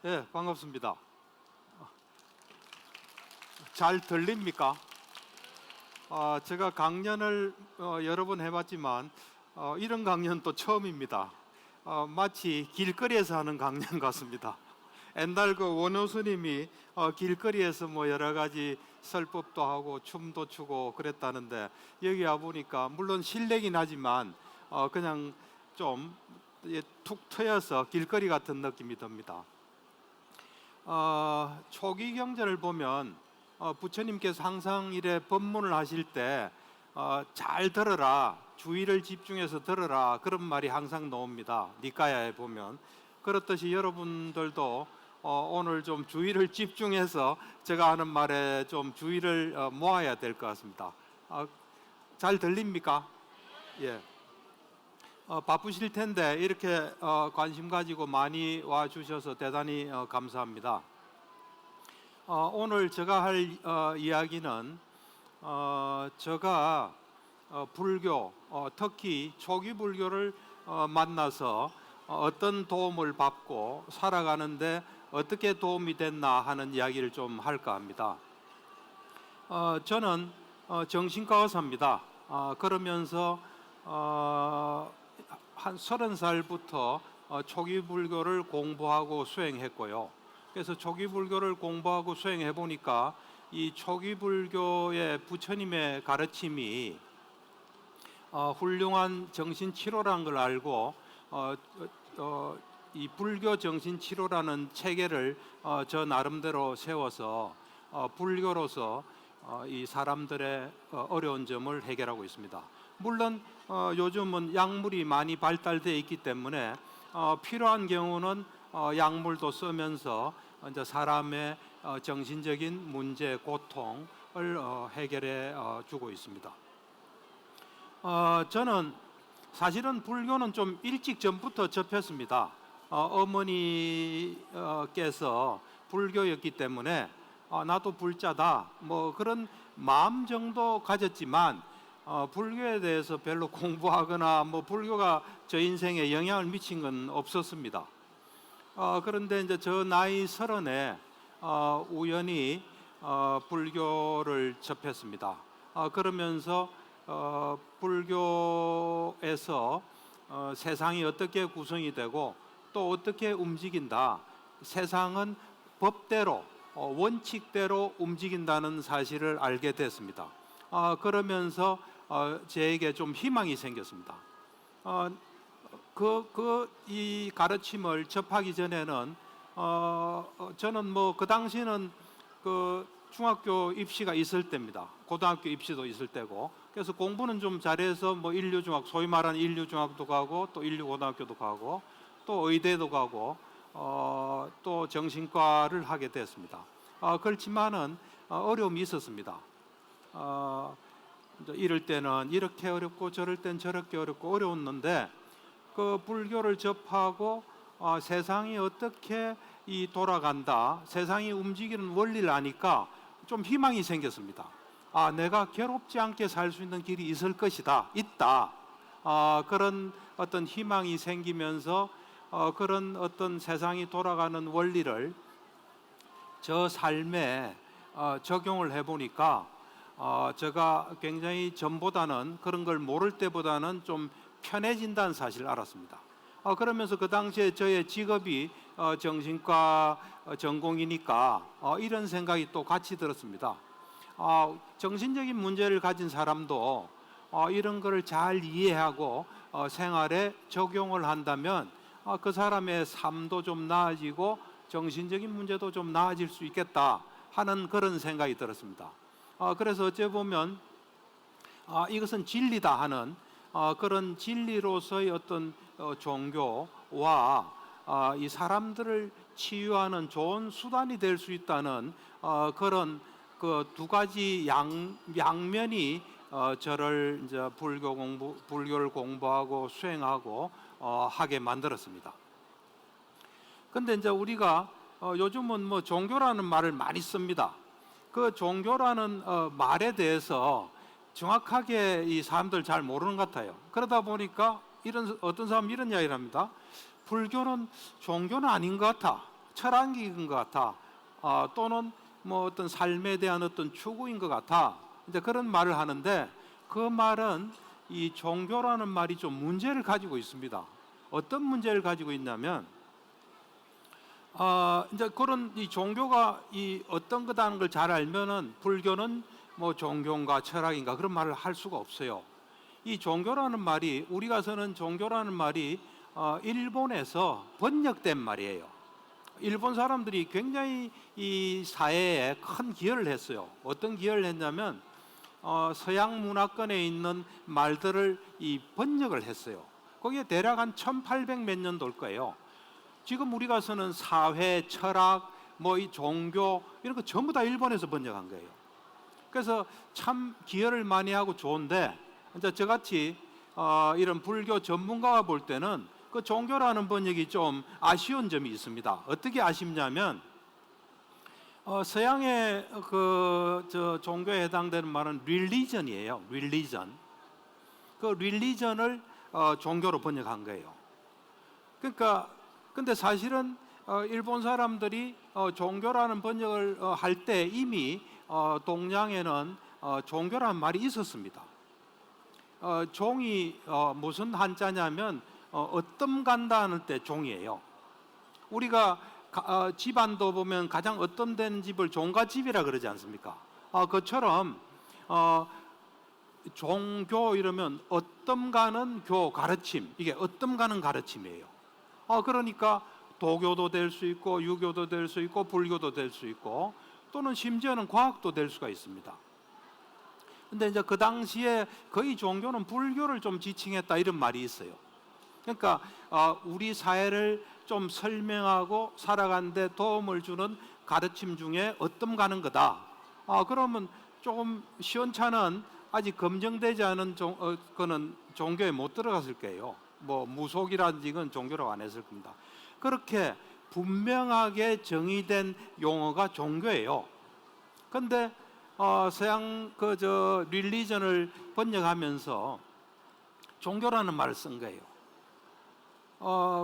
네, 반갑습니다. 잘 들립니까? 제가 강연을 여러 번 해봤지만 이런 강연 또 처음입니다. 마치 길거리에서 하는 강연 같습니다. 옛날 그 원효 스님이 길거리에서 뭐 여러 가지 설법도 하고 춤도 추고 그랬다는데, 여기 와 보니까 물론 실내긴 하지만 그냥 좀 툭 트여서 길거리 같은 느낌이 듭니다. 초기 경전을 보면 부처님께서 항상 이래 법문을 하실 때 잘 들어라, 주의를 집중해서 들어라, 그런 말이 항상 나옵니다. 니까야에 보면. 그렇듯이 여러분들도 오늘 좀 주의를 집중해서 제가 하는 말에 좀 주의를 모아야 될 것 같습니다. 잘 들립니까? 예. 바쁘실 텐데 이렇게 관심 가지고 많이 와 주셔서 대단히 감사합니다. 오늘 제가 할 이야기는 제가 불교, 특히 초기 불교를 만나서 어떤 도움을 받고 살아가는데 어떻게 도움이 됐나 하는 이야기를 좀 할까 합니다. 저는 정신과 의사입니다. 그러면서 한 30살부터 초기 불교를 공부하고 수행했고요. 그래서 초기 불교를 공부하고 수행해 보니까 이 초기 불교의 부처님의 가르침이 훌륭한 정신치료라는 걸 알고 이 불교 정신치료라는 체계를 저 나름대로 세워서 불교로서 이 사람들의 어려운 점을 해결하고 있습니다. 물론 요즘은 약물이 많이 발달되어 있기 때문에 필요한 경우는 약물도 쓰면서 이제 사람의 정신적인 문제, 고통을 해결해 주고 있습니다. 저는 사실은 불교는 좀 일찍 전부터 접했습니다. 어머니께서 불교였기 때문에 나도 불자다 뭐 그런 마음 정도 가졌지만 불교에 대해서 별로 공부하거나 뭐 불교가 저 인생에 영향을 미친 건 없었습니다. 그런데 이제 저 나이 30에 우연히 불교를 접했습니다. 그러면서 불교에서 세상이 어떻게 구성이 되고 또 어떻게 움직인다, 세상은 법대로 원칙대로 움직인다는 사실을 알게 됐습니다. 그러면서 저에게 좀 희망이 생겼습니다. 이 가르침을 접하기 전에는 저는 뭐 그 당시는 그 중학교 입시가 있을 때입니다. 고등학교 입시도 있을 때고, 그래서 공부는 좀 잘해서 뭐 인류중학, 소위 말하는 인류중학도 가고 또 인류고등학교도 가고 또 의대도 가고 또 정신과를 하게 됐습니다. 그렇지만은 어려움이 있었습니다. 이럴 때는 이렇게 어렵고 저럴 땐 저렇게 어렵고 어려웠는데, 그 불교를 접하고 세상이 어떻게 돌아간다, 세상이 움직이는 원리를 아니까 좀 희망이 생겼습니다. 내가 괴롭지 않게 살 수 있는 길이 있을 것이다, 있다. 그런 어떤 희망이 생기면서 그런 어떤 세상이 돌아가는 원리를 저 삶에 적용을 해보니까 제가 굉장히 전보다는, 그런 걸 모를 때보다는 좀 편해진다는 사실을 알았습니다. 그러면서 그 당시에 저의 직업이 정신과 전공이니까 이런 생각이 또 같이 들었습니다. 정신적인 문제를 가진 사람도 이런 거를 잘 이해하고 생활에 적용을 한다면 그 사람의 삶도 좀 나아지고 정신적인 문제도 좀 나아질 수 있겠다 하는 그런 생각이 들었습니다. 그래서 어째 보면 이것은 진리다 하는 그런 진리로서의 어떤 종교와 이 사람들을 치유하는 좋은 수단이 될 수 있다는 그런 그 두 가지 양면이 저를 이제 불교를 공부하고 수행하고 하게 만들었습니다. 근데 이제 우리가 요즘은 뭐 종교라는 말을 많이 씁니다. 그 종교라는 말에 대해서 정확하게 이 사람들 잘 모르는 것 같아요. 그러다 보니까 어떤 사람은 이런 이야기를 합니다. 불교는 종교는 아닌 것 같아. 철학인 것 같아. 또는 뭐 어떤 삶에 대한 어떤 추구인 것 같아. 이제 그런 말을 하는데 그 말은 이 종교라는 말이 좀 문제를 가지고 있습니다. 어떤 문제를 가지고 있냐면 이제 그런 이 종교가 이 어떤 거다는 걸 잘 알면은 불교는 뭐 종교인가 철학인가 그런 말을 할 수가 없어요. 이 종교라는 말이 우리가 쓰는 종교라는 말이 일본에서 번역된 말이에요. 일본 사람들이 굉장히 이 사회에 큰 기여를 했어요. 어떤 기여를 했냐면 서양 문화권에 있는 말들을 이 번역을 했어요. 거기에 대략 한 1800 몇 년도일 거예요. 지금 우리가 쓰는 사회, 철학, 뭐 이 종교 이런 거 전부 다 일본에서 번역한 거예요. 그래서 참 기여를 많이 하고 좋은데 이제 저같이 이런 불교 전문가가 볼 때는 그 종교라는 번역이 좀 아쉬운 점이 있습니다. 어떻게 아쉽냐면 서양의 저 종교에 해당되는 말은 religion이에요. religion. 그 religion을 종교로 번역한 거예요. 그러니까 근데 사실은 일본 사람들이 종교라는 번역을 할 때 이미 동양에는 종교라는 말이 있었습니다. 종이 무슨 한자냐면 어뜸간다는 때 종이에요. 우리가 집안도 보면 가장 어뜸된 집을 종갓집이라 그러지 않습니까? 그처럼 종교 이러면 어뜸가는 교 가르침, 이게 어뜸가는 가르침이에요. 그러니까 도교도 될 수 있고 유교도 될 수 있고 불교도 될 수 있고 또는 심지어는 과학도 될 수가 있습니다. 근데 이제 그 당시에 거의 종교는 불교를 좀 지칭했다 이런 말이 있어요. 그러니까 우리 사회를 좀 설명하고 살아가는데 도움을 주는 가르침 중에 어뜸가는 거다. 그러면 조금 시원찮은 아직 검증되지 않은 그는 종교에 못 들어갔을 거예요. 뭐 무속이라든지 이건 종교라고 안 했을 겁니다. 그렇게 분명하게 정의된 용어가 종교예요. 근데 서양 릴리전을 번역하면서 종교라는 말을 쓴 거예요.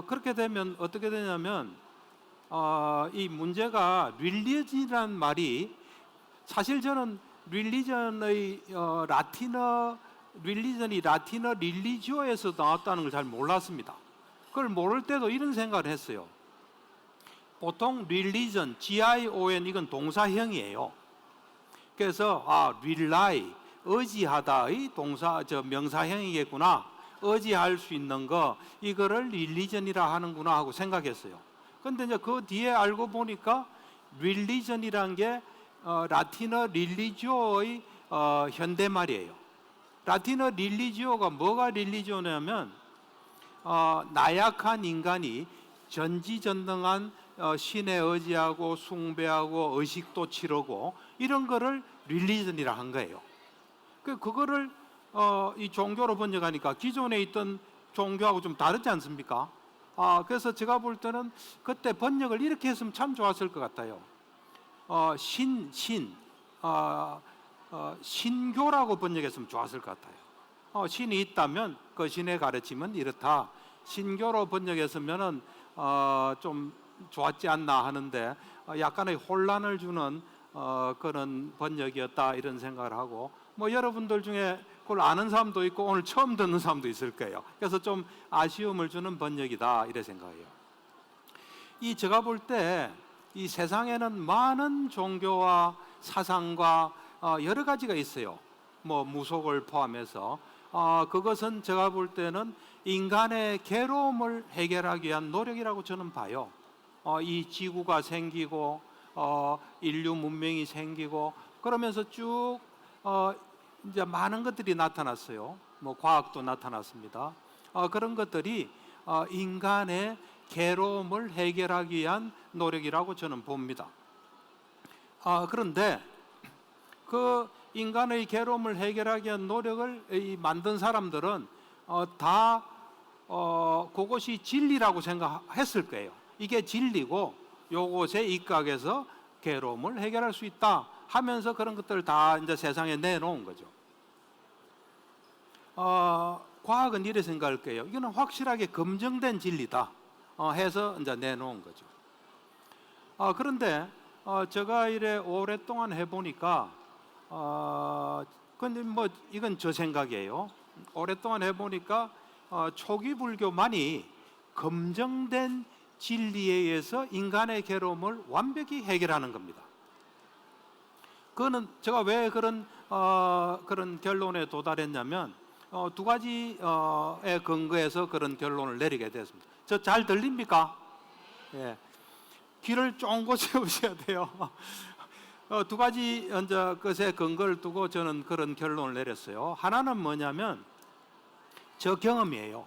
그렇게 되면 어떻게 되냐면 이 문제가 릴리전이라는 말이 사실 저는 릴리전의 릴리전이 라틴어 릴리지오에서 나왔다는 걸 잘 몰랐습니다. 그걸 모를 때도 이런 생각을 했어요. 보통 릴리전, G-I-O-N 이건 동사형이에요. 그래서 rely, 의지하다의 명사형이겠구나. 의지할 수 있는 거 이거를 릴리전이라 하는구나 하고 생각했어요. 그런데 이제 그 뒤에 알고 보니까 릴리전이란 게 라틴어 릴리지오의 현대말이에요. 라틴어 릴리지오가 뭐가 릴리지오냐면 나약한 인간이 전지전능한 신에 의지하고 숭배하고 의식도 치르고 이런 거를 릴리전이라 한 거예요. 그거를 이 종교로 번역하니까 기존에 있던 종교하고 좀 다르지 않습니까? 그래서 제가 볼 때는 그때 번역을 이렇게 했으면 참 좋았을 것 같아요. 신교라고 번역했으면 좋았을 것 같아요. 신이 있다면 그 신의 가르침은 이렇다. 신교로 번역했으면은 좀 좋았지 않나 하는데 약간의 혼란을 주는 그런 번역이었다 이런 생각을 하고 뭐 여러분들 중에 그걸 아는 사람도 있고 오늘 처음 듣는 사람도 있을 거예요. 그래서 좀 아쉬움을 주는 번역이다 이래 생각해요. 제가 볼 때 이 세상에는 많은 종교와 사상과 여러 가지가 있어요. 뭐 무속을 포함해서 그것은 제가 볼 때는 인간의 괴로움을 해결하기 위한 노력이라고 저는 봐요. 이 지구가 생기고 인류 문명이 생기고 그러면서 쭉 이제 많은 것들이 나타났어요. 뭐 과학도 나타났습니다. 그런 것들이 인간의 괴로움을 해결하기 위한 노력이라고 저는 봅니다. 그런데 그 인간의 괴로움을 해결하기 위한 노력을 만든 사람들은 다 그것이 진리라고 생각했을 거예요. 이게 진리고 요것에 입각해서 괴로움을 해결할 수 있다 하면서 그런 것들을 다 이제 세상에 내놓은 거죠. 과학은 이래 생각할 거예요. 이거는 확실하게 검증된 진리다 해서 이제 내놓은 거죠. 그런데 제가 이래 오랫동안 해보니까 근데 뭐 이건 저 생각이에요. 오랫동안 해보니까 초기 불교만이 검증된 진리에 의해서 인간의 괴로움을 완벽히 해결하는 겁니다. 그거는 제가 왜 그런 결론에 도달했냐면 두 가지에 근거해서 그런 결론을 내리게 됐습니다. 저 잘 들립니까? 예. 귀를 쫑긋 세우셔야 돼요. 두 가지 이제 것에 근거를 두고 저는 그런 결론을 내렸어요. 하나는 뭐냐면 저 경험이에요.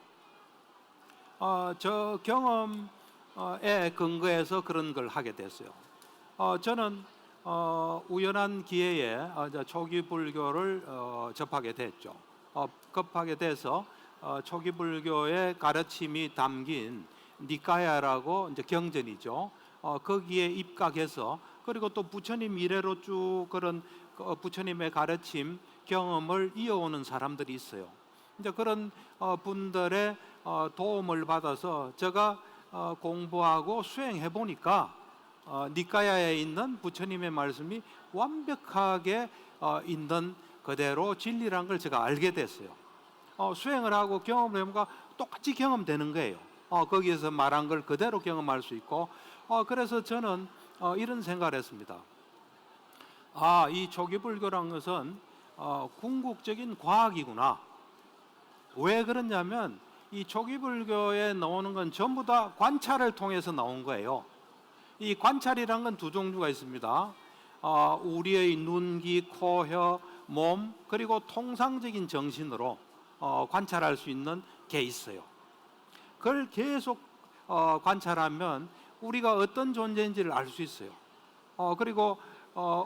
저 경험에 근거해서 그런 걸 하게 됐어요. 저는 우연한 기회에 초기 불교를 접하게 됐죠. 접하게 돼서 초기 불교의 가르침이 담긴 니까야라고 이제 경전이죠. 거기에 입각해서 그리고 또 부처님 이래로 쭉 그런 부처님의 가르침 경험을 이어오는 사람들이 있어요. 이제 그런 분들의 도움을 받아서 제가 공부하고 수행해 보니까 니까야에 있는 부처님의 말씀이 완벽하게 있는 그대로 진리란 걸 제가 알게 됐어요. 수행을 하고 경험을 해보니까 똑같이 경험되는 거예요. 거기에서 말한 걸 그대로 경험할 수 있고 그래서 저는 이런 생각을 했습니다. 이 초기 불교란 것은 궁극적인 과학이구나. 왜 그러냐면 이 초기 불교에 나오는 건 전부 다 관찰을 통해서 나온 거예요. 이 관찰이란 건 두 종류가 있습니다. 우리의 눈, 귀, 코, 혀, 몸 그리고 통상적인 정신으로 관찰할 수 있는 게 있어요. 그걸 계속 관찰하면 우리가 어떤 존재인지를 알 수 있어요. 그리고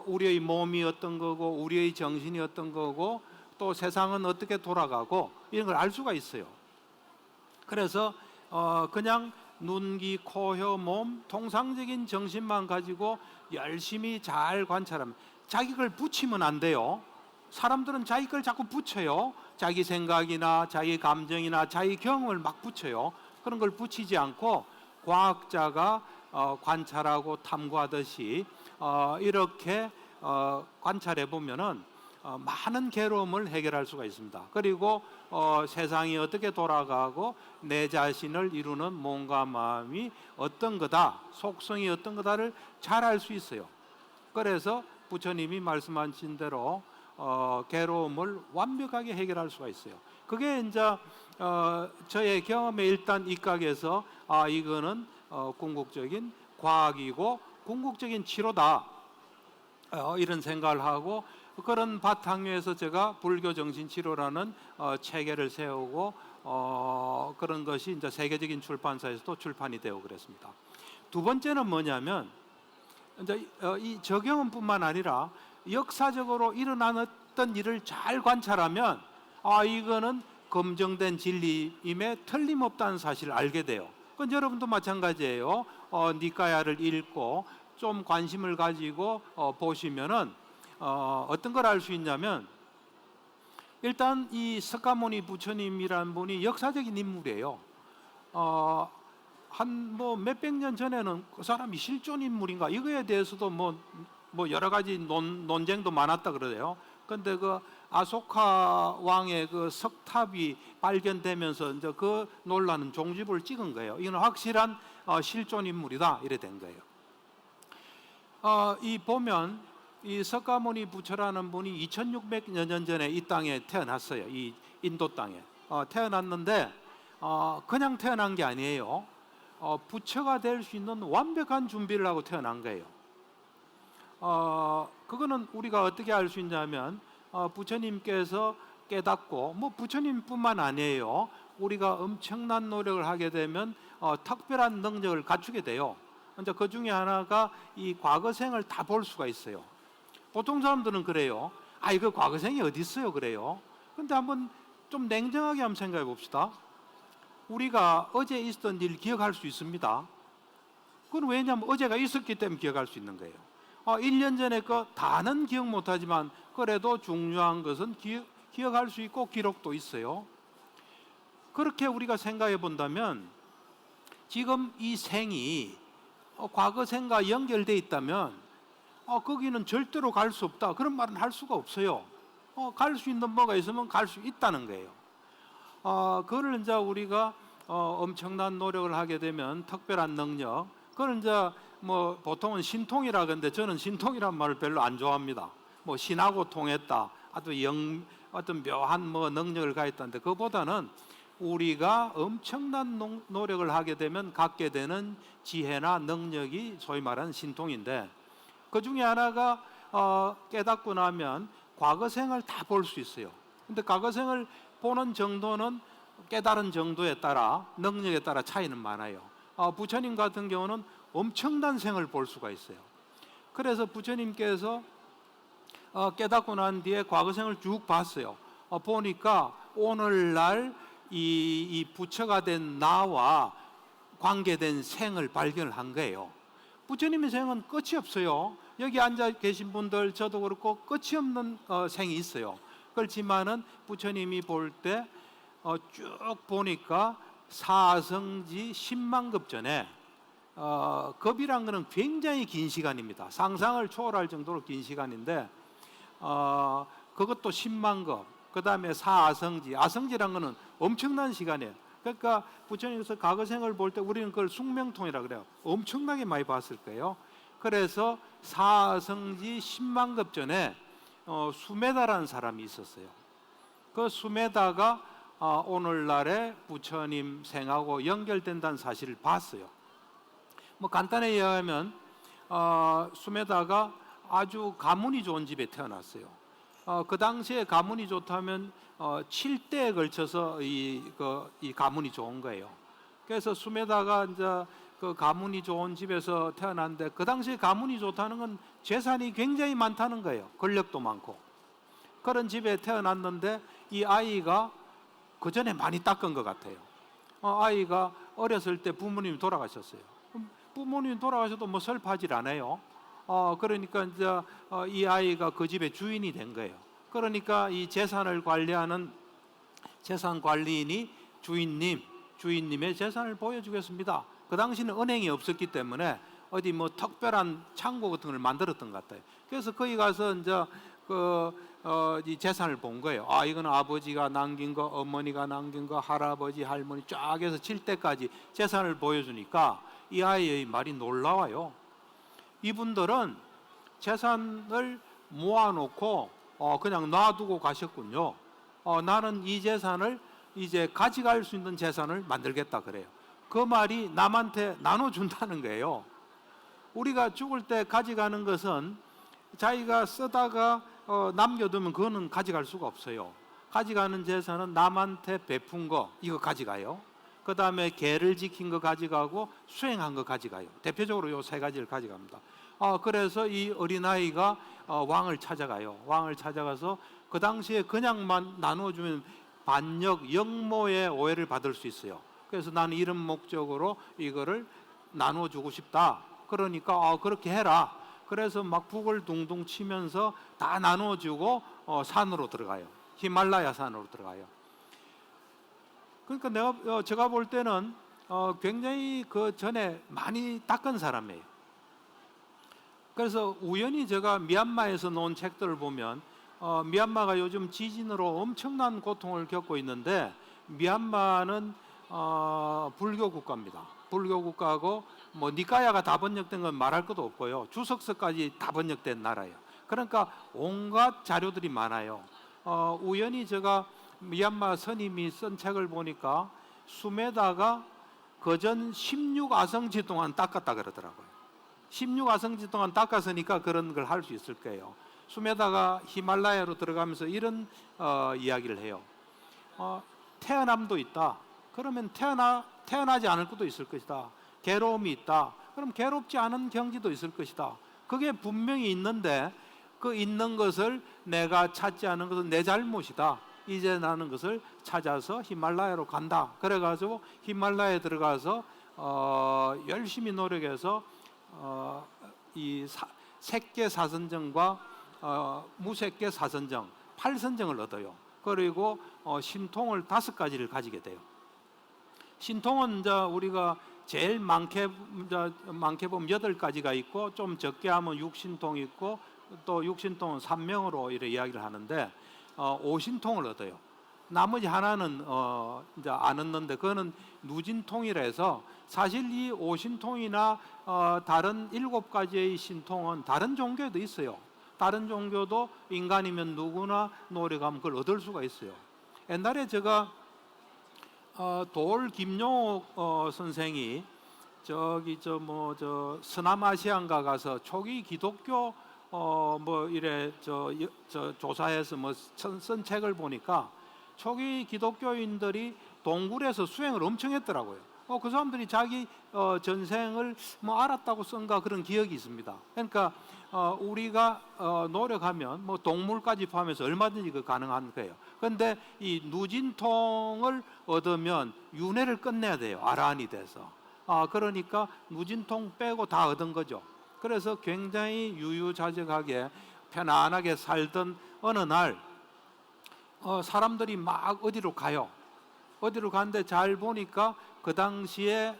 우리의 몸이 어떤 거고 우리의 정신이 어떤 거고 또 세상은 어떻게 돌아가고 이런 걸 알 수가 있어요. 그래서 그냥 눈, 귀, 코, 혀, 몸 통상적인 정신만 가지고 열심히 잘 관찰하면 자기 걸 붙이면 안 돼요. 사람들은 자기 걸 자꾸 붙여요. 자기 생각이나 자기 감정이나 자기 경험을 막 붙여요. 그런 걸 붙이지 않고 과학자가 관찰하고 탐구하듯이 이렇게 관찰해 보면은 많은 괴로움을 해결할 수가 있습니다. 그리고 세상이 어떻게 돌아가고 내 자신을 이루는 몸과 마음이 어떤 거다, 속성이 어떤 거다를 잘 알 수 있어요. 그래서 부처님이 말씀하신 대로 괴로움을 완벽하게 해결할 수가 있어요. 그게 이제 저의 경험에 일단 입각해서 이거는 궁극적인 과학이고 궁극적인 치료다 이런 생각을 하고 그런 바탕에서 제가 불교 정신 치료라는 체계를 세우고 그런 것이 이제 세계적인 출판사에서도 출판이 되고 그랬습니다. 두 번째는 뭐냐면 이제 이 저경험뿐만 아니라 역사적으로 일어났던 일을 잘 관찰하면 이거는 검증된 진리임에 틀림없다는 사실을 알게 돼요. 그건 여러분도 마찬가지예요. 니까야를 읽고 좀 관심을 가지고 보시면은 어떤 걸 알 수 있냐면 일단 이 석가모니 부처님이라는 분이 역사적인 인물이에요. 한 뭐 몇백 년 전에는 그 사람이 실존 인물인가 이거에 대해서도 뭐 여러 가지 논쟁도 많았다 그러대요. 근데 그 아소카 왕의 그 석탑이 발견되면서 이제 그 논란은 종지부를 찍은 거예요. 이건 확실한 실존 인물이다 이래 된 거예요. 이 보면 이 석가모니 부처라는 분이 2600여 년 전에 이 땅에 태어났어요. 이 인도 땅에 태어났는데 그냥 태어난 게 아니에요. 부처가 될 수 있는 완벽한 준비를 하고 태어난 거예요. 그거는 우리가 어떻게 알 수 있냐면 부처님께서 깨닫고 뭐 부처님뿐만 아니에요. 우리가 엄청난 노력을 하게 되면 특별한 능력을 갖추게 돼요. 이제 그 중에 하나가 이 과거생을 다 볼 수가 있어요. 보통 사람들은 그래요. 이거 과거생이 어디 있어요? 그래요. 근데 한번 좀 냉정하게 한번 생각해 봅시다. 우리가 어제 있었던 일 기억할 수 있습니다. 그건 왜냐하면 어제가 있었기 때문에 기억할 수 있는 거예요. 1년 전에 거 다는 기억 못하지만 그래도 중요한 것은 기억할 수 있고 기록도 있어요. 그렇게 우리가 생각해 본다면 지금 이 생이 과거생과 연결돼 있다면 거기는 절대로 갈 수 없다, 그런 말은 할 수가 없어요. 갈 수 있는 뭐가 있으면 갈 수 있다는 거예요. 그걸 이제 우리가 엄청난 노력을 하게 되면 특별한 능력, 그걸 이제 뭐 보통은 신통이라 그러는데 저는 신통이란 말을 별로 안 좋아합니다. 뭐 신하고 통했다, 어떤 묘한 뭐 능력을 가했다는데, 그보다는 우리가 엄청난 노력을 하게 되면 갖게 되는 지혜나 능력이 소위 말하는 신통인데, 그 중에 하나가 깨닫고 나면 과거생을 다 볼 수 있어요. 근데 과거생을 보는 정도는 깨달은 정도에 따라, 능력에 따라 차이는 많아요. 부처님 같은 경우는 엄청난 생을 볼 수가 있어요. 그래서 부처님께서 깨닫고 난 뒤에 과거생을 쭉 봤어요. 보니까 오늘날 이 부처가 된 나와 관계된 생을 발견을 한 거예요. 부처님의 생은 끝이 없어요. 여기 앉아 계신 분들, 저도 그렇고 끝이 없는 생이 있어요. 그렇지만은 부처님이 볼 때 쭉 보니까 사성지 10만 급 전에, 급이란 것은 굉장히 긴 시간입니다. 상상을 초월할 정도로 긴 시간인데, 그것도 10만 급, 그 다음에 사아성지, 아성지란 것은 엄청난 시간이에요. 그러니까 부처님께서 과거생을 볼 때 우리는 그걸 숙명통이라고 그래요. 엄청나게 많이 봤을 거예요. 그래서 사성지 10만 급 전에 수메다라는 사람이 있었어요. 그 수메다가 오늘날의 부처님 생하고 연결된다는 사실을 봤어요. 뭐 간단히 이야기하면 수메다가 아주 가문이 좋은 집에 태어났어요. 그 당시에 가문이 좋다면 7대에 걸쳐서 이 가문이 좋은 거예요. 그래서 수메다가 이제 그 가문이 좋은 집에서 태어났는데, 그 당시에 가문이 좋다는 건 재산이 굉장히 많다는 거예요. 권력도 많고. 그런 집에 태어났는데 이 아이가 그 전에 많이 닦은 것 같아요. 아이가 어렸을 때 부모님이 돌아가셨어요. 부모님이 돌아가셔도 뭐 슬퍼하질 않아요. 그러니까 이제 이 아이가 그 집의 주인이 된 거예요. 그러니까 이 재산을 관리하는 재산 관리인이 주인님의 재산을 보여주겠습니다. 그 당시는 은행이 없었기 때문에 어디 뭐 특별한 창고 같은 걸 만들었던 것 같아요. 그래서 거기 가서 이제 이 재산을 본 거예요. 이거는 아버지가 남긴 거, 어머니가 남긴 거, 할아버지, 할머니 쫙 해서 7대까지 재산을 보여주니까 이 아이의 말이 놀라워요. 이분들은 재산을 모아놓고 그냥 놔두고 가셨군요. 나는 이 재산을 이제 가져갈 수 있는 재산을 만들겠다 그래요. 그 말이 남한테 나눠준다는 거예요. 우리가 죽을 때 가져가는 것은 자기가 쓰다가 남겨두면 그거는 가져갈 수가 없어요. 가져가는 재산은 남한테 베푼 거, 이거 가져가요. 그 다음에 계를 지킨 거 가져가고 수행한 거 가져가요. 대표적으로 이 세 가지를 가져갑니다. 그래서 이 어린아이가 왕을 찾아가요. 왕을 찾아가서 그 당시에 그냥만 나눠주면 반역, 역모의 오해를 받을 수 있어요. 그래서 나는 이런 목적으로 이거를 나눠주고 싶다. 그러니까 그렇게 해라. 그래서 막 북을 둥둥 치면서 다 나눠주고 산으로 들어가요. 히말라야 산으로 들어가요. 그러니까 제가 볼 때는 굉장히 그 전에 많이 닦은 사람이에요. 그래서 우연히 제가 미얀마에서 놓은 책들을 보면 미얀마가 요즘 지진으로 엄청난 고통을 겪고 있는데, 미얀마는 불교 국가입니다. 불교 국가고 뭐 니까야가 다 번역된 건 말할 것도 없고요. 주석서까지 다 번역된 나라예요. 그러니까 온갖 자료들이 많아요. 우연히 제가 미얀마 스님이 쓴 책을 보니까 수메다가 그전 16아성지 동안 닦았다 그러더라고요. 16아성지 동안 닦았으니까 그런 걸 할 수 있을 거예요. 수메다가 히말라야로 들어가면서 이런 이야기를 해요. 태어남도 있다. 그러면 태어나지 않을 것도 있을 것이다. 괴로움이 있다. 그럼 괴롭지 않은 경지도 있을 것이다. 그게 분명히 있는데, 그 있는 것을 내가 찾지 않은 것은 내 잘못이다. 이제 나는 것을 찾아서 히말라야로 간다. 그래가지고 히말라야에 들어가서 열심히 노력해서 이 색계 사선정과 무색계 사선정 8선정을 얻어요. 그리고 신통을 5가지를 가지게 돼요. 신통은 이제 우리가 제일 많게 보면 8가지가 있고 좀 적게 하면 6신통 있고 또 6신통은 3명으로 이렇게 이야기를 하는데 5신통을 얻어요. 나머지 하나는 이제 안 얻는데 그거는 누진통이라 해서 사실 이 5신통이나 다른 7가지의 신통은 다른 종교에도 있어요. 다른 종교도 인간이면 누구나 노력하면 그걸 얻을 수가 있어요. 옛날에 제가 돌 김용옥 선생이 서남아시아인가 가서 초기 기독교 조사해서 쓴 책을 보니까 초기 기독교인들이 동굴에서 수행을 엄청 했더라고요. 그 사람들이 자기 전생을 알았다고 쓴가 그런 기억이 있습니다. 그러니까 우리가 노력하면 동물까지 포함해서 얼마든지 그 가능한 거예요. 그런데 이 누진통을 얻으면 윤회를 끝내야 돼요. 아라한이 돼서. 그러니까 누진통 빼고 다 얻은 거죠. 그래서 굉장히 유유자적하게 편안하게 살던 어느 날 사람들이 막 어디로 가요. 어디로 가는데 잘 보니까 그 당시에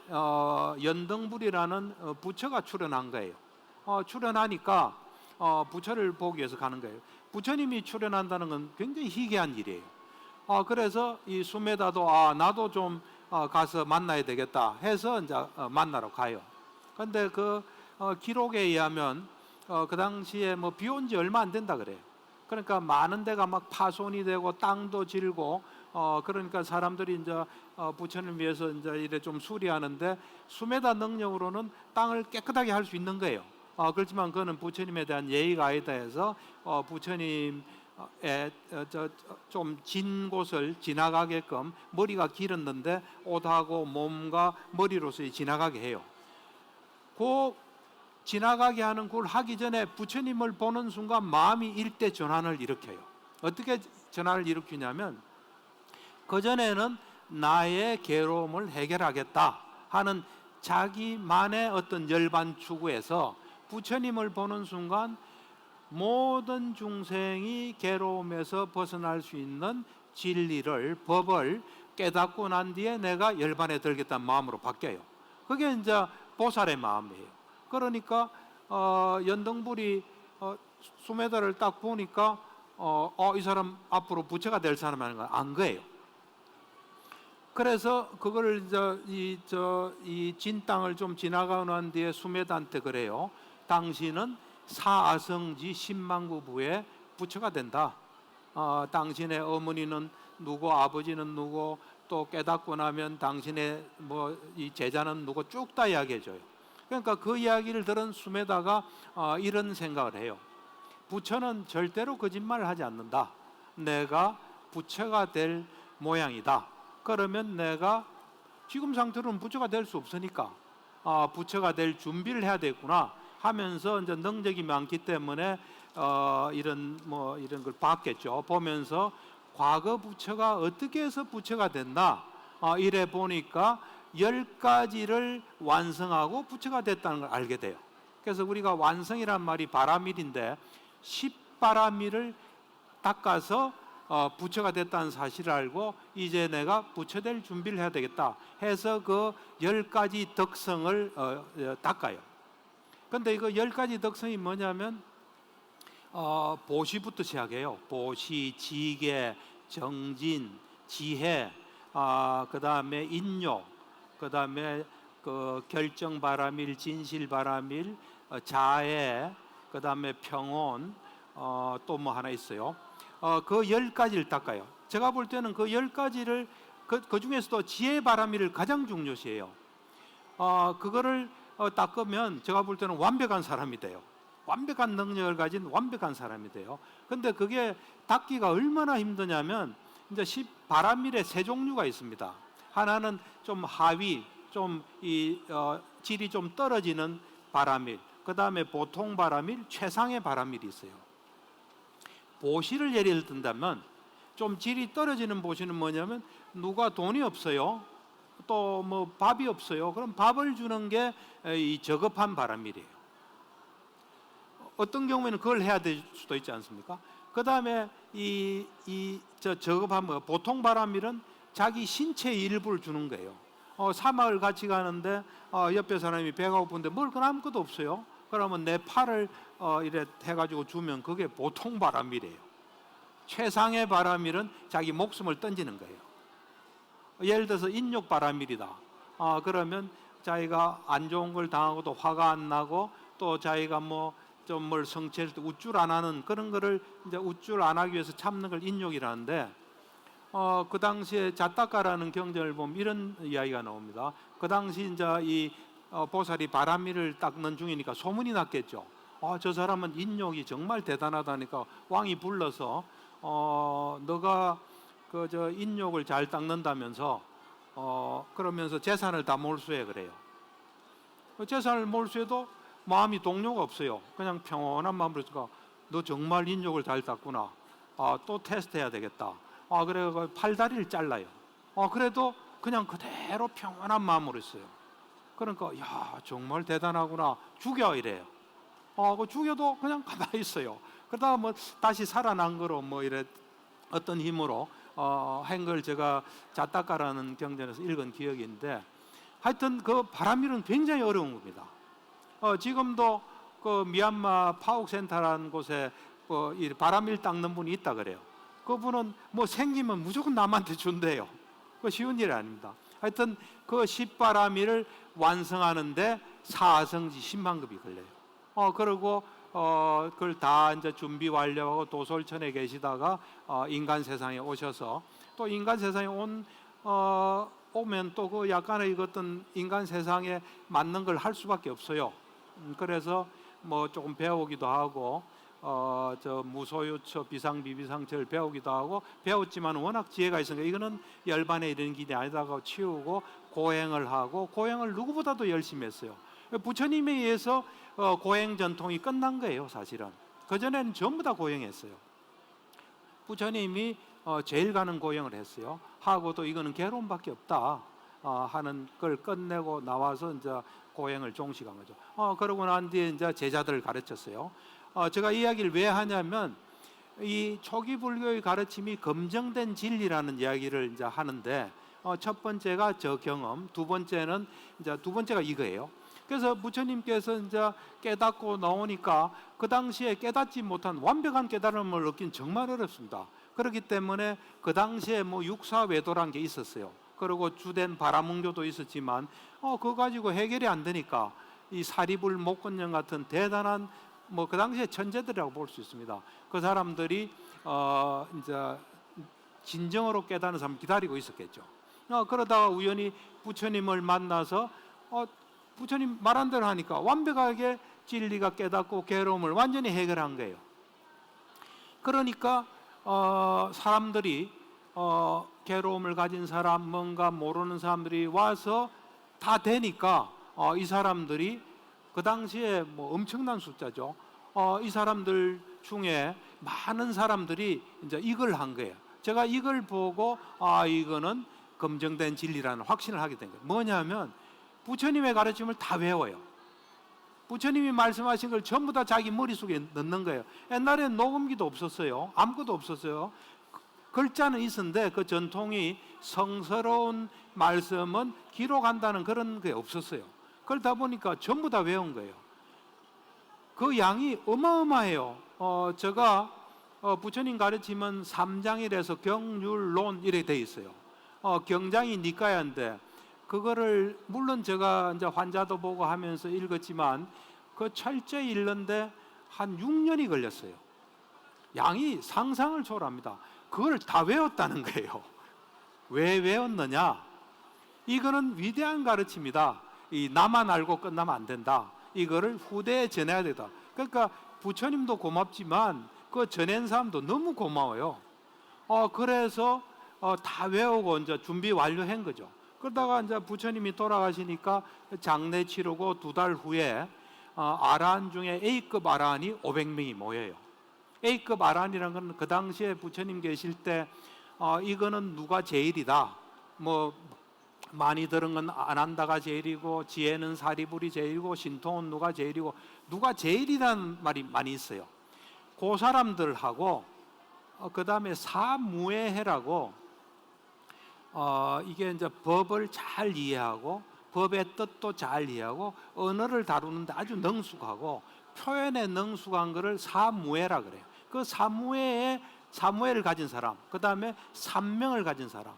연등불이라는 부처가 출현한 거예요. 출현하니까 부처를 보기 위해서 가는 거예요. 부처님이 출현한다는 건 굉장히 희귀한 일이에요. 그래서 이 수메다도 나도 좀 가서 만나야 되겠다 해서 이제 만나러 가요. 그런데 그 기록에 의하면 그 당시에 비 온 지 얼마 안 된다 그래요. 그러니까 많은 데가 막 파손이 되고 땅도 질고 그러니까 사람들이 이제 부처님을 위해서 이제 이래 좀 수리하는데 수메다 능력으로는 땅을 깨끗하게 할 수 있는 거예요. 그렇지만 그거는 부처님에 대한 예의가 아니다 해서 부처님의 좀 진 곳을 지나가게끔 머리가 길었는데 옷하고 몸과 머리로서 지나가게 해요. 그 지나가게 하는 걸 하기 전에 부처님을 보는 순간 마음이 일대 전환을 일으켜요. 어떻게 전환을 일으키냐면 그전에는 나의 괴로움을 해결하겠다 하는 자기만의 어떤 열반 추구에서 부처님을 보는 순간 모든 중생이 괴로움에서 벗어날 수 있는 진리를, 법을 깨닫고 난 뒤에 내가 열반에 들겠다는 마음으로 바뀌어요. 그게 이제 보살의 마음이에요. 그러니까 연등불이 수메다를 딱 보니까 이 사람 앞으로 부처가 될 사람이라는 걸 안 거예요. 그래서 그거를 이 진 땅을 좀 지나가고 난 뒤에 수메다한테 그래요. 당신은 사아성지 10만구 부의 부처가 된다. 당신의 어머니는 누구, 아버지는 누구, 또 깨닫고 나면 당신의 이 제자는 누구 쭉 다 이야기해줘요. 그러니까 그 이야기를 들은 수메다가 이런 생각을 해요. 부처는 절대로 거짓말을 하지 않는다. 내가 부처가 될 모양이다. 그러면 내가 지금 상태로는 부처가 될 수 없으니까 부처가 될 준비를 해야 되겠구나 하면서 이제 능력이 많기 때문에 이런 걸 봤겠죠. 보면서 과거 부처가 어떻게 해서 부처가 됐나 이래 보니까 10가지를 완성하고 부처가 됐다는 걸 알게 돼요. 그래서 우리가 완성이란 말이 바라밀인데 10바라밀을 닦아서 부처가 됐다는 사실을 알고 이제 내가 부처 될 준비를 해야 되겠다 해서 그 10가지 덕성을 닦아요. 그런데 이거 10가지 덕성이 뭐냐면 보시부터 시작해요. 보시, 지계, 정진, 지혜, 그 다음에 인욕, 그 다음에 결정바라밀, 진실바라밀, 자애, 그 다음에 평온, 또 뭐 하나 있어요. 그 10가지를 닦아요. 제가 볼 때는 그 10가지를 그 중에서도 지혜바라밀을 가장 중요시해요. 그거를 닦으면 제가 볼 때는 완벽한 사람이 돼요. 완벽한 능력을 가진 완벽한 사람이 돼요. 근데 그게 닦기가 얼마나 힘드냐면 이제 10바라밀에 3종류가 있습니다. 하나는 좀 하위, 좀 질이 좀 떨어지는 바라밀, 그 다음에 보통 바라밀, 최상의 바라밀이 있어요. 보시를 예를 든다면 좀 질이 떨어지는 보시는 뭐냐면 누가 돈이 없어요. 또 뭐 밥이 없어요. 그럼 밥을 주는 게 이 저급한 바라밀이에요. 어떤 경우에는 그걸 해야 될 수도 있지 않습니까? 그 다음에 저급한 보통 바라밀은 자기 신체의 일부를 주는 거예요. 사막을 같이 가는데 옆에 사람이 배가 고픈데 먹을 건 아무것도 없어요. 그러면 내 팔을 이래 해가지고 주면 그게 보통 바람이래요. 최상의 바람일은 자기 목숨을 던지는 거예요. 예를 들어서 인욕 바람일이다. 그러면 자기가 안 좋은 걸 당하고도 화가 안 나고 또 자기가 뭐 좀 뭘 성취할 때 우쭐 안 하는 그런 거를 이제 우쭐 안 하기 위해서 참는 걸 인욕이라는데 그 당시에 자타카라는 경전을 보면 이런 이야기가 나옵니다. 그 당시 이제 이 보살이 바람일을 닦는 중이니까 소문이 났겠죠. 저 사람은 인욕이 정말 대단하다니까 왕이 불러서 너가 그 저 인욕을 잘 닦는다면서 그러면서 재산을 다 몰수해 그래요. 재산을 몰수해도 마음이 동요가 없어요. 그냥 평온한 마음으로 있으니까 너 정말 인욕을 잘 닦구나. 또 테스트해야 되겠다. 그래서 팔다리를 잘라요. 그래도 그냥 그대로 평온한 마음으로 있어요. 그러니까 야 정말 대단하구나. 죽여 이래요. 그 죽여도 그냥 가만히 있어요. 그러다가 뭐 다시 살아난 거로 뭐 이래 어떤 힘으로 한 걸 제가 자타카라는 경전에서 읽은 기억이 있는데 하여튼 그 바람일은 굉장히 어려운 겁니다. 지금도 그 미얀마 파옥센터라는 곳에 이 바람일 닦는 분이 있다 그래요. 그분은 뭐 생기면 무조건 남한테 준대요. 그 쉬운 일이 아닙니다. 하여튼 그 십바람일을 완성하는데 사성지 10만 급이 걸려요. 그리고 그걸 다 이제 준비 완료하고 도솔천에 계시다가 인간 세상에 오셔서 또 인간 세상에 오면 또 그 약간의 어떤 인간 세상에 맞는 걸 할 수밖에 없어요. 그래서 뭐 조금 배우기도 하고 저 무소유처 비상비비상처를 배우기도 하고 배웠지만 워낙 지혜가 있으니까 이거는 열반에 이르는 길이 아니다고 치우고 고행을 하고 고행을 누구보다도 열심히 했어요. 부처님에 의해서 고행 전통이 끝난 거예요. 사실은 그전에는 전부 다 고행했어요. 부처님이 제일 가는 고행을 했어요. 하고도 이거는 괴로움밖에 없다 하는 걸 끝내고 나와서 이제 고행을 종식한 거죠. 그러고 난 뒤에 이제 제자들을 가르쳤어요. 제가 이 이야기를 왜 하냐면 이 초기 불교의 가르침이 검증된 진리라는 이야기를 이제 하는데 첫 번째가 저 경험, 두 번째가 이거예요. 그래서 부처님께서 이제 깨닫고 나오니까 그 당시에 깨닫지 못한 완벽한 깨달음을 얻긴 정말 어렵습니다. 그렇기 때문에 그 당시에 뭐 육사외도란 게 있었어요. 그리고 주된 바라문교도 있었지만 그거 가지고 해결이 안 되니까 이 사리불 목건령 같은 대단한 뭐 그 당시에 천재들이라고 볼 수 있습니다. 그 사람들이 이제 진정으로 깨닫는 사람 기다리고 있었겠죠. 그러다가 우연히 부처님을 만나서 부처님 말한 대로 하니까 완벽하게 진리가 깨닫고 괴로움을 완전히 해결한 거예요. 그러니까 사람들이 괴로움을 가진 사람, 뭔가 모르는 사람들이 와서 다 되니까 이 사람들이 그 당시에 뭐 엄청난 숫자죠. 이 사람들 중에 많은 사람들이 이제 이걸 한 거예요. 제가 이걸 보고 이거는 검증된 진리라는 확신을 하게 된 거예요. 뭐냐면 부처님의 가르침을 다 외워요. 부처님이 말씀하신 걸 전부 다 자기 머릿속에 넣는 거예요. 옛날에는 녹음기도 없었어요. 아무것도 없었어요. 글자는 있었는데 그 전통이 성스러운 말씀은 기록한다는 그런 게 없었어요. 그러다 보니까 전부 다 외운 거예요. 그 양이 어마어마해요. 제가 부처님 가르침은 삼장이라서 경율론 이렇게 돼 있어요. 경장이 니까야인데 그거를 물론 제가 이제 환자도 보고 하면서 읽었지만 그 철저히 읽는데 한 6년이 걸렸어요. 양이 상상을 초월합니다. 그걸 다 외웠다는 거예요. 왜 외웠느냐? 이거는 위대한 가르침이다. 이 나만 알고 끝나면 안 된다. 이거를 후대에 전해야 되다. 그러니까 부처님도 고맙지만 그 전한 사람도 너무 고마워요. 그래서 다 외우고 이제 준비 완료한 거죠. 그러다가 이제 부처님이 돌아가시니까 장례 치르고 2달 후에 아라한 중에 A급 아라한이 500명이 모여요. A급 아라한이라는 건 그 당시에 부처님 계실 때 이거는 누가 제일이다. 뭐 많이 들은 건 아난다가 제일이고 지혜는 사리불이 제일이고 신통은 누가 제일이고 누가 제일이라는 말이 많이 있어요. 그 사람들하고 그 다음에 사무해해라고 이게 이제 법을 잘 이해하고 법의 뜻도 잘 이해하고 언어를 다루는데 아주 능숙하고 표현에 능숙한 것을 사무예라 그래요. 그 사무예를 가진 사람, 그 다음에 산명을 가진 사람.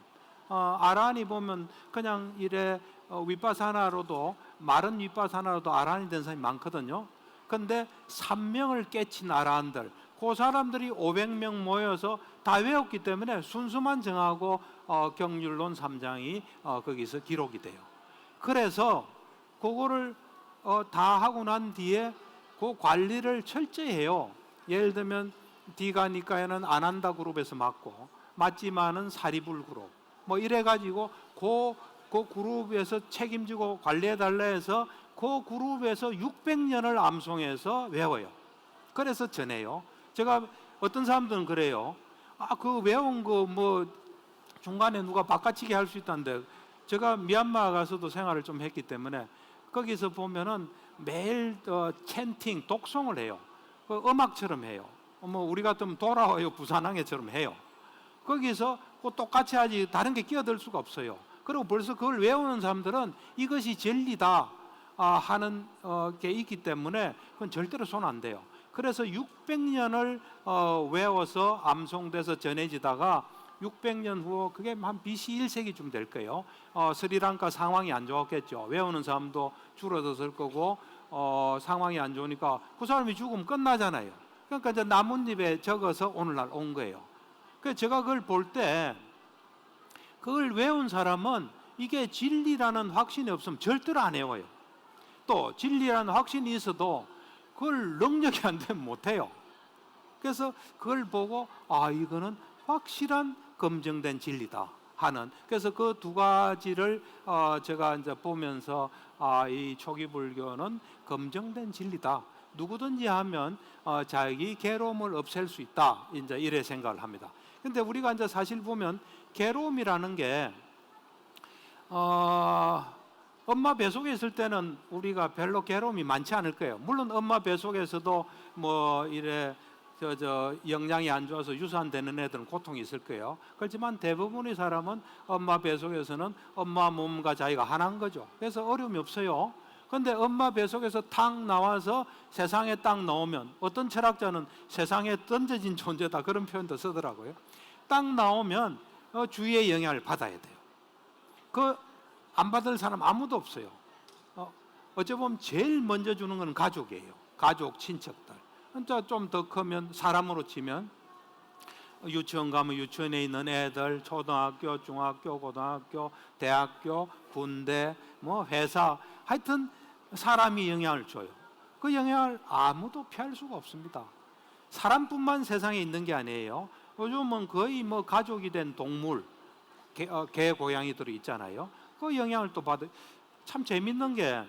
아란이 보면 그냥 이래 윗바사나로도 마른 윗바사나로도 아란이 된 사람이 많거든요. 근데 산명을 깨친 아란들, 그 사람들이 500명 모여서 다 외웠기 때문에 순수만 정하고 경률론 3장이 거기서 기록이 돼요. 그래서 그거를 다 하고 난 뒤에 그 관리를 철저히 해요. 예를 들면 디가니까에는 안 한다 그룹에서 맡고 맞지만은 사리불 그룹 뭐 이래가지고 그 그룹에서 책임지고 관리해달라 해서 그 그룹에서 600년을 암송해서 외워요. 그래서 전해요. 제가 어떤 사람들은 그래요. 그 외운 거 뭐 중간에 누가 바꿔치기 할 수 있다는데, 제가 미얀마 가서도 생활을 좀 했기 때문에 거기서 보면은 매일 챈팅 독송을 해요. 그 음악처럼 해요. 뭐 우리 같으면 돌아와요 부산항해처럼 해요. 거기서 똑같이 하지 다른 게 끼어들 수가 없어요. 그리고 벌써 그걸 외우는 사람들은 이것이 진리다 하는 게 있기 때문에 그건 절대로 손 안 대요. 그래서 600년을 외워서 암송돼서 전해지다가 600년 후 그게 한 BC 1세기쯤 될 거예요. 스리랑카 상황이 안 좋았겠죠. 외우는 사람도 줄어들었을 거고 상황이 안 좋으니까 그 사람이 죽으면 끝나잖아요. 그러니까 이제 나뭇잎에 적어서 오늘날 온 거예요. 그래서 제가 그걸 볼 때 그걸 외운 사람은 이게 진리라는 확신이 없으면 절대로 안 외워요. 또 진리라는 확신이 있어도 그걸 능력이 안 되면 못해요. 그래서 그걸 보고 이거는 확실한 검증된 진리다 하는, 그래서 그 두 가지를 제가 이제 보면서 이 초기 불교는 검증된 진리다. 누구든지 하면 자기 괴로움을 없앨 수 있다. 이제 이래 생각을 합니다. 근데 우리가 이제 사실 보면 괴로움이라는 게 엄마 뱃속에 있을 때는 우리가 별로 괴로움이 많지 않을 거예요. 물론 엄마 뱃속에서도 뭐 이래 영양이 안 좋아서 유산되는 애들은 고통이 있을 거예요. 그렇지만 대부분의 사람은 엄마 뱃속에서는 엄마 몸과 자기가 하나인 거죠. 그래서 어려움이 없어요. 그런데 엄마 뱃속에서 탁 나와서 세상에 딱 나오면, 어떤 철학자는 세상에 던져진 존재다 그런 표현도 쓰더라고요. 딱 나오면 주위의 영향을 받아야 돼요. 그 안 받을 사람 아무도 없어요. 어찌 보면 제일 먼저 주는 건 가족이에요. 가족, 친척들. 진짜 좀 더 크면 사람으로 치면 유치원 가면 유치원에 있는 애들, 초등학교, 중학교, 고등학교, 대학교, 군대, 뭐 회사, 하여튼 사람이 영향을 줘요. 그 영향을 아무도 피할 수가 없습니다. 사람뿐만 세상에 있는 게 아니에요. 요즘은 거의 뭐 가족이 된 동물, 개, 고양이들이 있잖아요. 그 영향을 또 받아요. 참 재밌는 게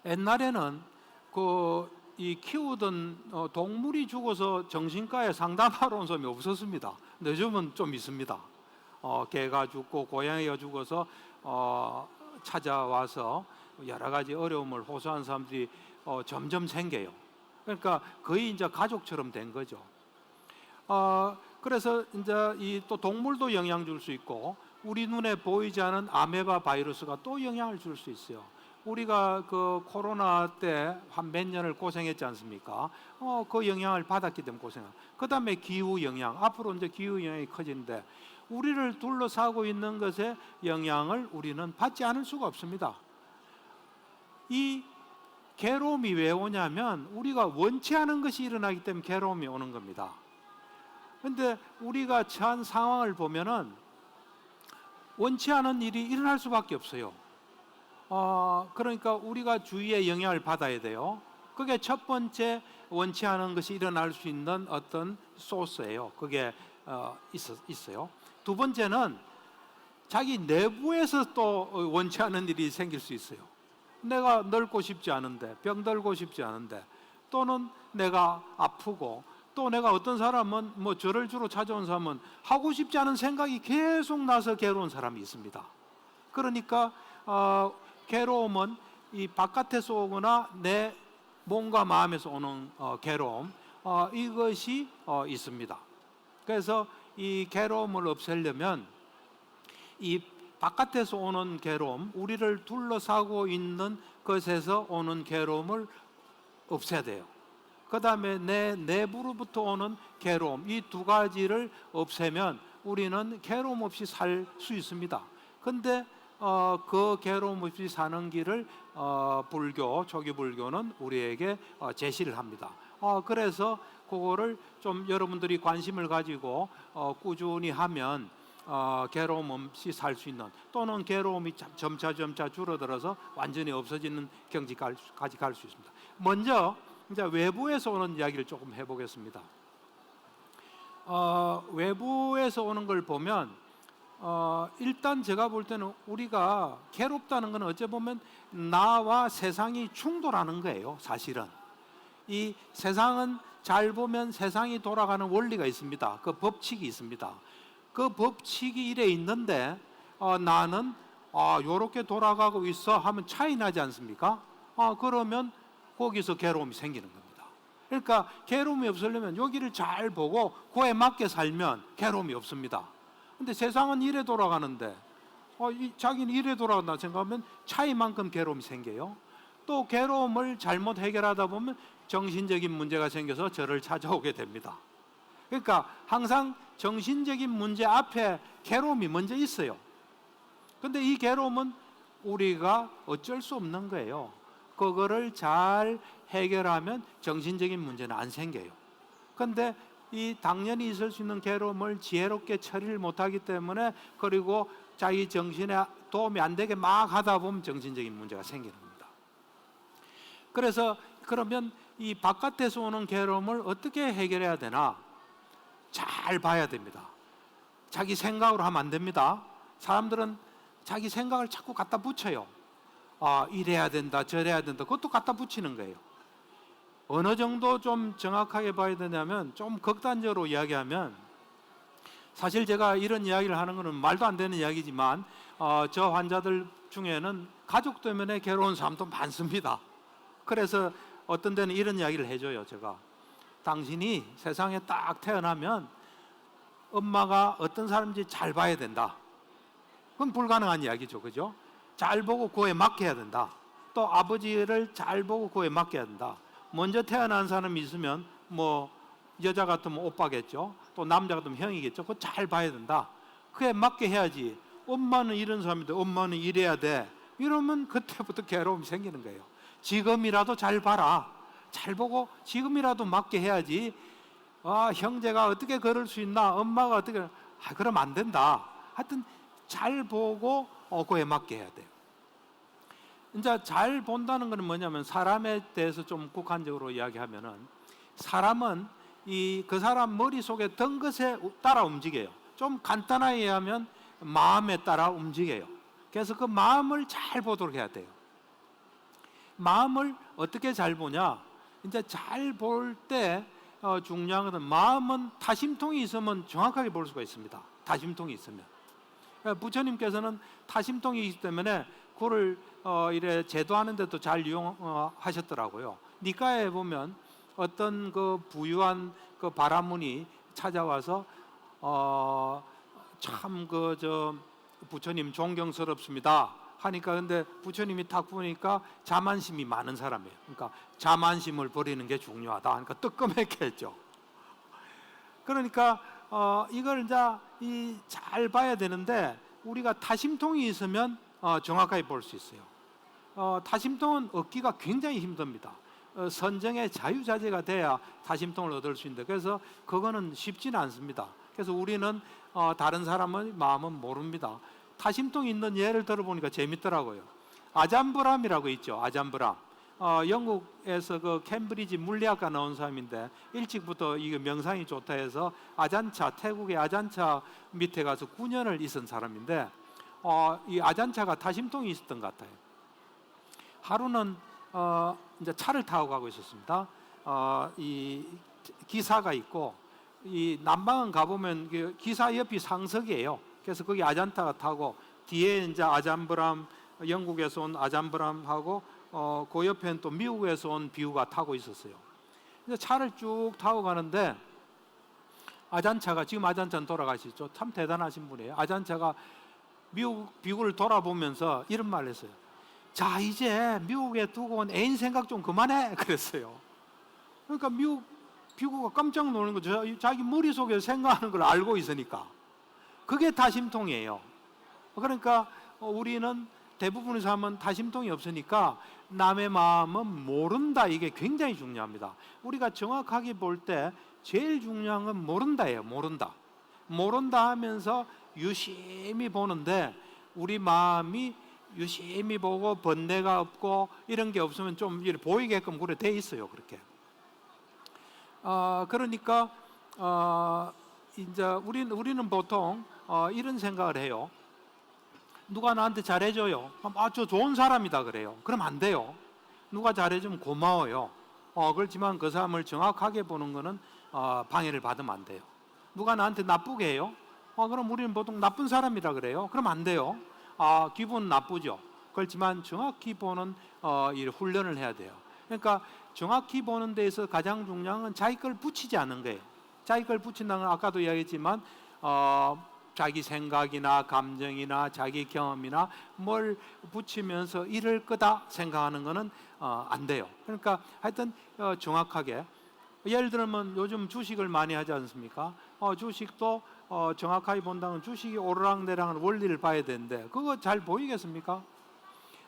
옛날에는 이 키우던 동물이 죽어서 정신과에 상담하러 온 사람이 없었습니다. 근데 요즘은 좀 있습니다. 개가 죽고 고양이가 죽어서 찾아와서 여러 가지 어려움을 호소한 사람들이 점점 생겨요. 그러니까 거의 이제 가족처럼 된 거죠. 그래서 이제 또 동물도 영향 줄 수 있고, 우리 눈에 보이지 않은 아메바 바이러스가 또 영향을 줄 수 있어요. 우리가 그 코로나 때 한 몇 년을 고생했지 않습니까? 그 영향을 받았기 때문에 고생한. 그 다음에 기후 영향. 앞으로 이제 기후 영향이 커지는데 우리를 둘러싸고 있는 것에 영향을 우리는 받지 않을 수가 없습니다. 이 괴로움이 왜 오냐면 우리가 원치 않은 것이 일어나기 때문에 괴로움이 오는 겁니다. 그런데 우리가 처한 상황을 보면은 원치 않은 일이 일어날 수밖에 없어요. 그러니까 우리가 주위에 영향을 받아야 돼요. 그게 첫 번째 원치 않은 것이 일어날 수 있는 어떤 소스예요. 그게 있어요. 두 번째는 자기 내부에서 또 원치 않은 일이 생길 수 있어요. 내가 늙고 싶지 않은데, 병들고 싶지 않은데, 또는 내가 아프고, 또 내가 어떤 사람은 뭐 저를 주로 찾아온 사람은 하고 싶지 않은 생각이 계속 나서 괴로운 사람이 있습니다. 그러니까 괴로움은 이 바깥에서 오거나 내 몸과 마음에서 오는 괴로움, 이것이 있습니다. 그래서 이 괴로움을 없애려면 이 바깥에서 오는 괴로움, 우리를 둘러싸고 있는 것에서 오는 괴로움을 없애야 돼요. 그 다음에 내 내부로부터 오는 괴로움, 이 두 가지를 없애면 우리는 괴로움 없이 살 수 있습니다. 근데 그 괴로움 없이 사는 길을 불교, 초기 불교는 우리에게 제시를 합니다. 그래서 그거를 좀 여러분들이 관심을 가지고 꾸준히 하면 괴로움 없이 살 수 있는, 또는 괴로움이 점차 줄어들어서 완전히 없어지는 경지까지 갈 수 있습니다. 먼저 이제 외부에서 오는 이야기를 조금 해보겠습니다. 외부에서 오는 걸 보면 일단 제가 볼 때는 우리가 괴롭다는 것은 어찌 보면 나와 세상이 충돌하는 거예요. 사실은 이 세상은 잘 보면 세상이 돌아가는 원리가 있습니다. 그 법칙이 있습니다. 그 법칙이 이래 있는데 나는 요렇게 돌아가고 있어 하면 차이 나지 않습니까? 그러면 거기서 괴로움이 생기는 겁니다. 그러니까 괴로움이 없으려면 여기를 잘 보고 그에 맞게 살면 괴로움이 없습니다. 근데 세상은 이래 돌아가는데 자기는 이래 돌아간다 생각하면 차이만큼 괴로움이 생겨요. 또 괴로움을 잘못 해결하다 보면 정신적인 문제가 생겨서 저를 찾아오게 됩니다. 그러니까 항상 정신적인 문제 앞에 괴로움이 먼저 있어요. 근데 이 괴로움은 우리가 어쩔 수 없는 거예요. 그거를 잘 해결하면 정신적인 문제는 안 생겨요. 근데 이 당연히 있을 수 있는 괴로움을 지혜롭게 처리를 못하기 때문에, 그리고 자기 정신에 도움이 안 되게 막 하다 보면 정신적인 문제가 생기는 겁니다. 그래서 그러면 이 바깥에서 오는 괴로움을 어떻게 해결해야 되나 잘 봐야 됩니다. 자기 생각으로 하면 안 됩니다. 사람들은 자기 생각을 자꾸 갖다 붙여요. 이래야 된다, 저래야 된다, 그것도 갖다 붙이는 거예요. 어느 정도 좀 정확하게 봐야 되냐면, 좀 극단적으로 이야기하면, 사실 제가 이런 이야기를 하는 것은 말도 안 되는 이야기지만 저 환자들 중에는 가족 때문에 괴로운 사람도 많습니다. 그래서 어떤 데는 이런 이야기를 해줘요. 제가, 당신이 세상에 딱 태어나면 엄마가 어떤 사람인지 잘 봐야 된다. 그건 불가능한 이야기죠, 그죠? 잘 보고 그에 맞게 해야 된다. 또 아버지를 잘 보고 그에 맞게 해야 된다. 먼저 태어난 사람이 있으면 뭐 여자 같으면 오빠겠죠. 또 남자 같으면 형이겠죠. 그거 잘 봐야 된다. 그에 맞게 해야지. 엄마는 이런 사람인데 엄마는 이래야 돼. 이러면 그때부터 괴로움이 생기는 거예요. 지금이라도 잘 봐라. 잘 보고 지금이라도 맞게 해야지. 형제가 어떻게 그럴 수 있나, 엄마가 어떻게, 그럼 안 된다. 하여튼 잘 보고 그에 맞게 해야 돼요. 이제 잘 본다는 것은 뭐냐면, 사람에 대해서 좀 국한적으로 이야기하면은, 사람은 그 사람 머릿속에 든 것에 따라 움직여요. 좀 간단하게 하면 마음에 따라 움직여요. 그래서 그 마음을 잘 보도록 해야 돼요. 마음을 어떻게 잘 보냐? 이제 잘 볼 때 중요한 것은, 마음은 타심통이 있으면 정확하게 볼 수가 있습니다. 타심통이 있으면. 부처님께서는 타심통이 있기 때문에 그거를 이래 제도하는 데도 잘 이용하셨더라고요. 니까에 보면 어떤 그 부유한 그 바라문이 찾아와서 참 부처님 존경스럽습니다 하니까, 근데 부처님이 딱 보니까 자만심이 많은 사람이에요. 그러니까 자만심을 버리는 게 중요하다. 그러니까 뜨끔했게 했죠. 그러니까 이걸 이제 잘 봐야 되는데, 우리가 타심통이 있으면 정확하게 볼 수 있어요. 타심통은 얻기가 굉장히 힘듭니다. 선정의 자유자재가 돼야 타심통을 얻을 수 있는데, 그래서 그거는 쉽지는 않습니다. 그래서 우리는 다른 사람의 마음은 모릅니다. 타심통이 있는 예를 들어보니까 재밌더라고요. 아잠브람이라고 있죠. 아잠브람. 영국에서 그 캠브리지 물리학과 나온 사람인데, 일찍부터 이거 명상이 좋다 해서 아잔차, 태국의 아잔차 밑에 가서 9년을 있은 사람인데, 이 아잔차가 타심통이 있었던 것 같아요. 하루는 이제 차를 타고 가고 있었습니다. 이 기사가 있고, 이 남방은 가보면 그 기사 옆이 상석이에요. 그래서 거기 아잔타가 타고, 뒤에 이제 아잠브람, 영국에서 온 아잠브람하고 그 옆에는 또 미국에서 온 비우가 타고 있었어요. 이제 차를 쭉 타고 가는데, 아잔차가, 지금 아잔차는 돌아가시죠. 참 대단하신 분이에요. 아잔차가 미국 비구를 돌아보면서 이런 말을 했어요. 자, 이제 미국에 두고 온 애인 생각 좀 그만해 그랬어요. 그러니까 미국 비구가 깜짝 놀라는 거죠. 자기 머릿속에 생각하는 걸 알고 있으니까. 그게 다심통이에요. 그러니까 우리는 대부분의 사람은 다심통이 없으니까 남의 마음은 모른다. 이게 굉장히 중요합니다. 우리가 정확하게 볼 때 제일 중요한 건 모른다예요. 모른다 하면서 유심히 보는데 우리 마음이 유심히 보고 번뇌가 없고 이런 게 없으면 좀 보이게끔 그래 돼 있어요. 그렇게. 그러니까 이제 우리는 보통 이런 생각을 해요. 누가 나한테 잘해줘요. 저 좋은 사람이다 그래요. 그럼 안 돼요. 누가 잘해주면 고마워요. 그렇지만 그 사람을 정확하게 보는 거는 방해를 받으면 안 돼요. 누가 나한테 나쁘게 해요. 그럼 우리는 보통 나쁜 사람이라 그래요. 그럼 안 돼요. 기분 나쁘죠. 그렇지만 정확히 보는 이 훈련을 해야 돼요. 그러니까 정확히 보는 데에서 가장 중요한 건 자기 걸 붙이지 않는 거예요. 자기 걸 붙인다는 건 아까도 이야기했지만 자기 생각이나 감정이나 자기 경험이나 뭘 붙이면서 이럴 거다 생각하는 거는 안 돼요. 그러니까 하여튼 정확하게 예를 들면 요즘 주식을 많이 하지 않습니까? 주식도 정확하게 본다면 주식이 오르락내락한 원리를 봐야 되는데 그거 잘 보이겠습니까?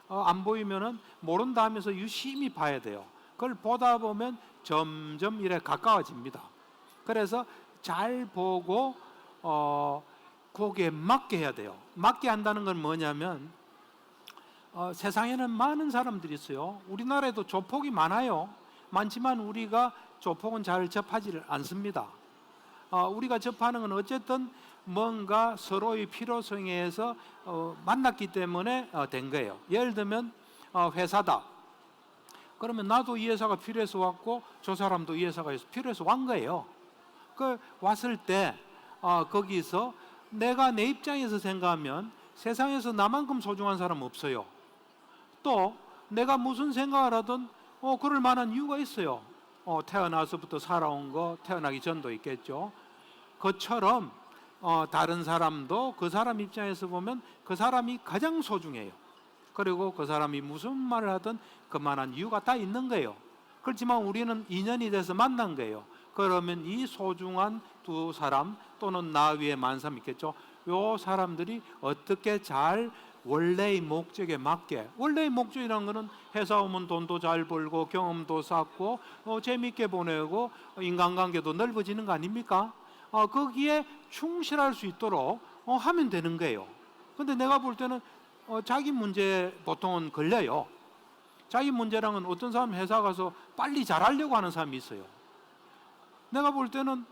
안 보이면은 모른다 하면서 유심히 봐야 돼요. 그걸 보다 보면 점점 이래 가까워집니다. 그래서 잘 보고 거기에 맞게 해야 돼요. 맞게 한다는 건 뭐냐면 세상에는 많은 사람들이 있어요. 우리나라에도 조폭이 많아요. 많지만 우리가 조폭은 잘 접하지 않습니다. 우리가 접하는 건 어쨌든 뭔가 서로의 필요성에 의해서 만났기 때문에 된 거예요. 예를 들면 회사다. 그러면 나도 이 회사가 필요해서 왔고 저 사람도 이 회사가 필요해서 온 거예요. 그 왔을 때 거기서 내가 내 입장에서 생각하면 세상에서 나만큼 소중한 사람 없어요. 또 내가 무슨 생각을 하든 그럴 만한 이유가 있어요. 태어나서부터 살아온 거, 태어나기 전도 있겠죠. 그처럼 다른 사람도 그 사람 입장에서 보면 그 사람이 가장 소중해요. 그리고 그 사람이 무슨 말을 하든 그만한 이유가 다 있는 거예요. 그렇지만 우리는 인연이 돼서 만난 거예요. 그러면 이 소중한 두 사람 또는 나 위에 만 사람 있겠죠. 요 사람들이 어떻게 잘 원래의 목적에 맞게, 원래의 목적이라는 것은 회사 오면 돈도 잘 벌고 경험도 쌓고 재밌게 보내고 인간관계도 넓어지는 거 아닙니까? 거기에 충실할 수 있도록 하면 되는 거예요. 근데 내가 볼 때는 자기 문제 보통은 걸려요. 자기 문제랑은 어떤 사람 회사 가서 빨리 잘하려고 하는 사람이 있어요. 내가 볼 때는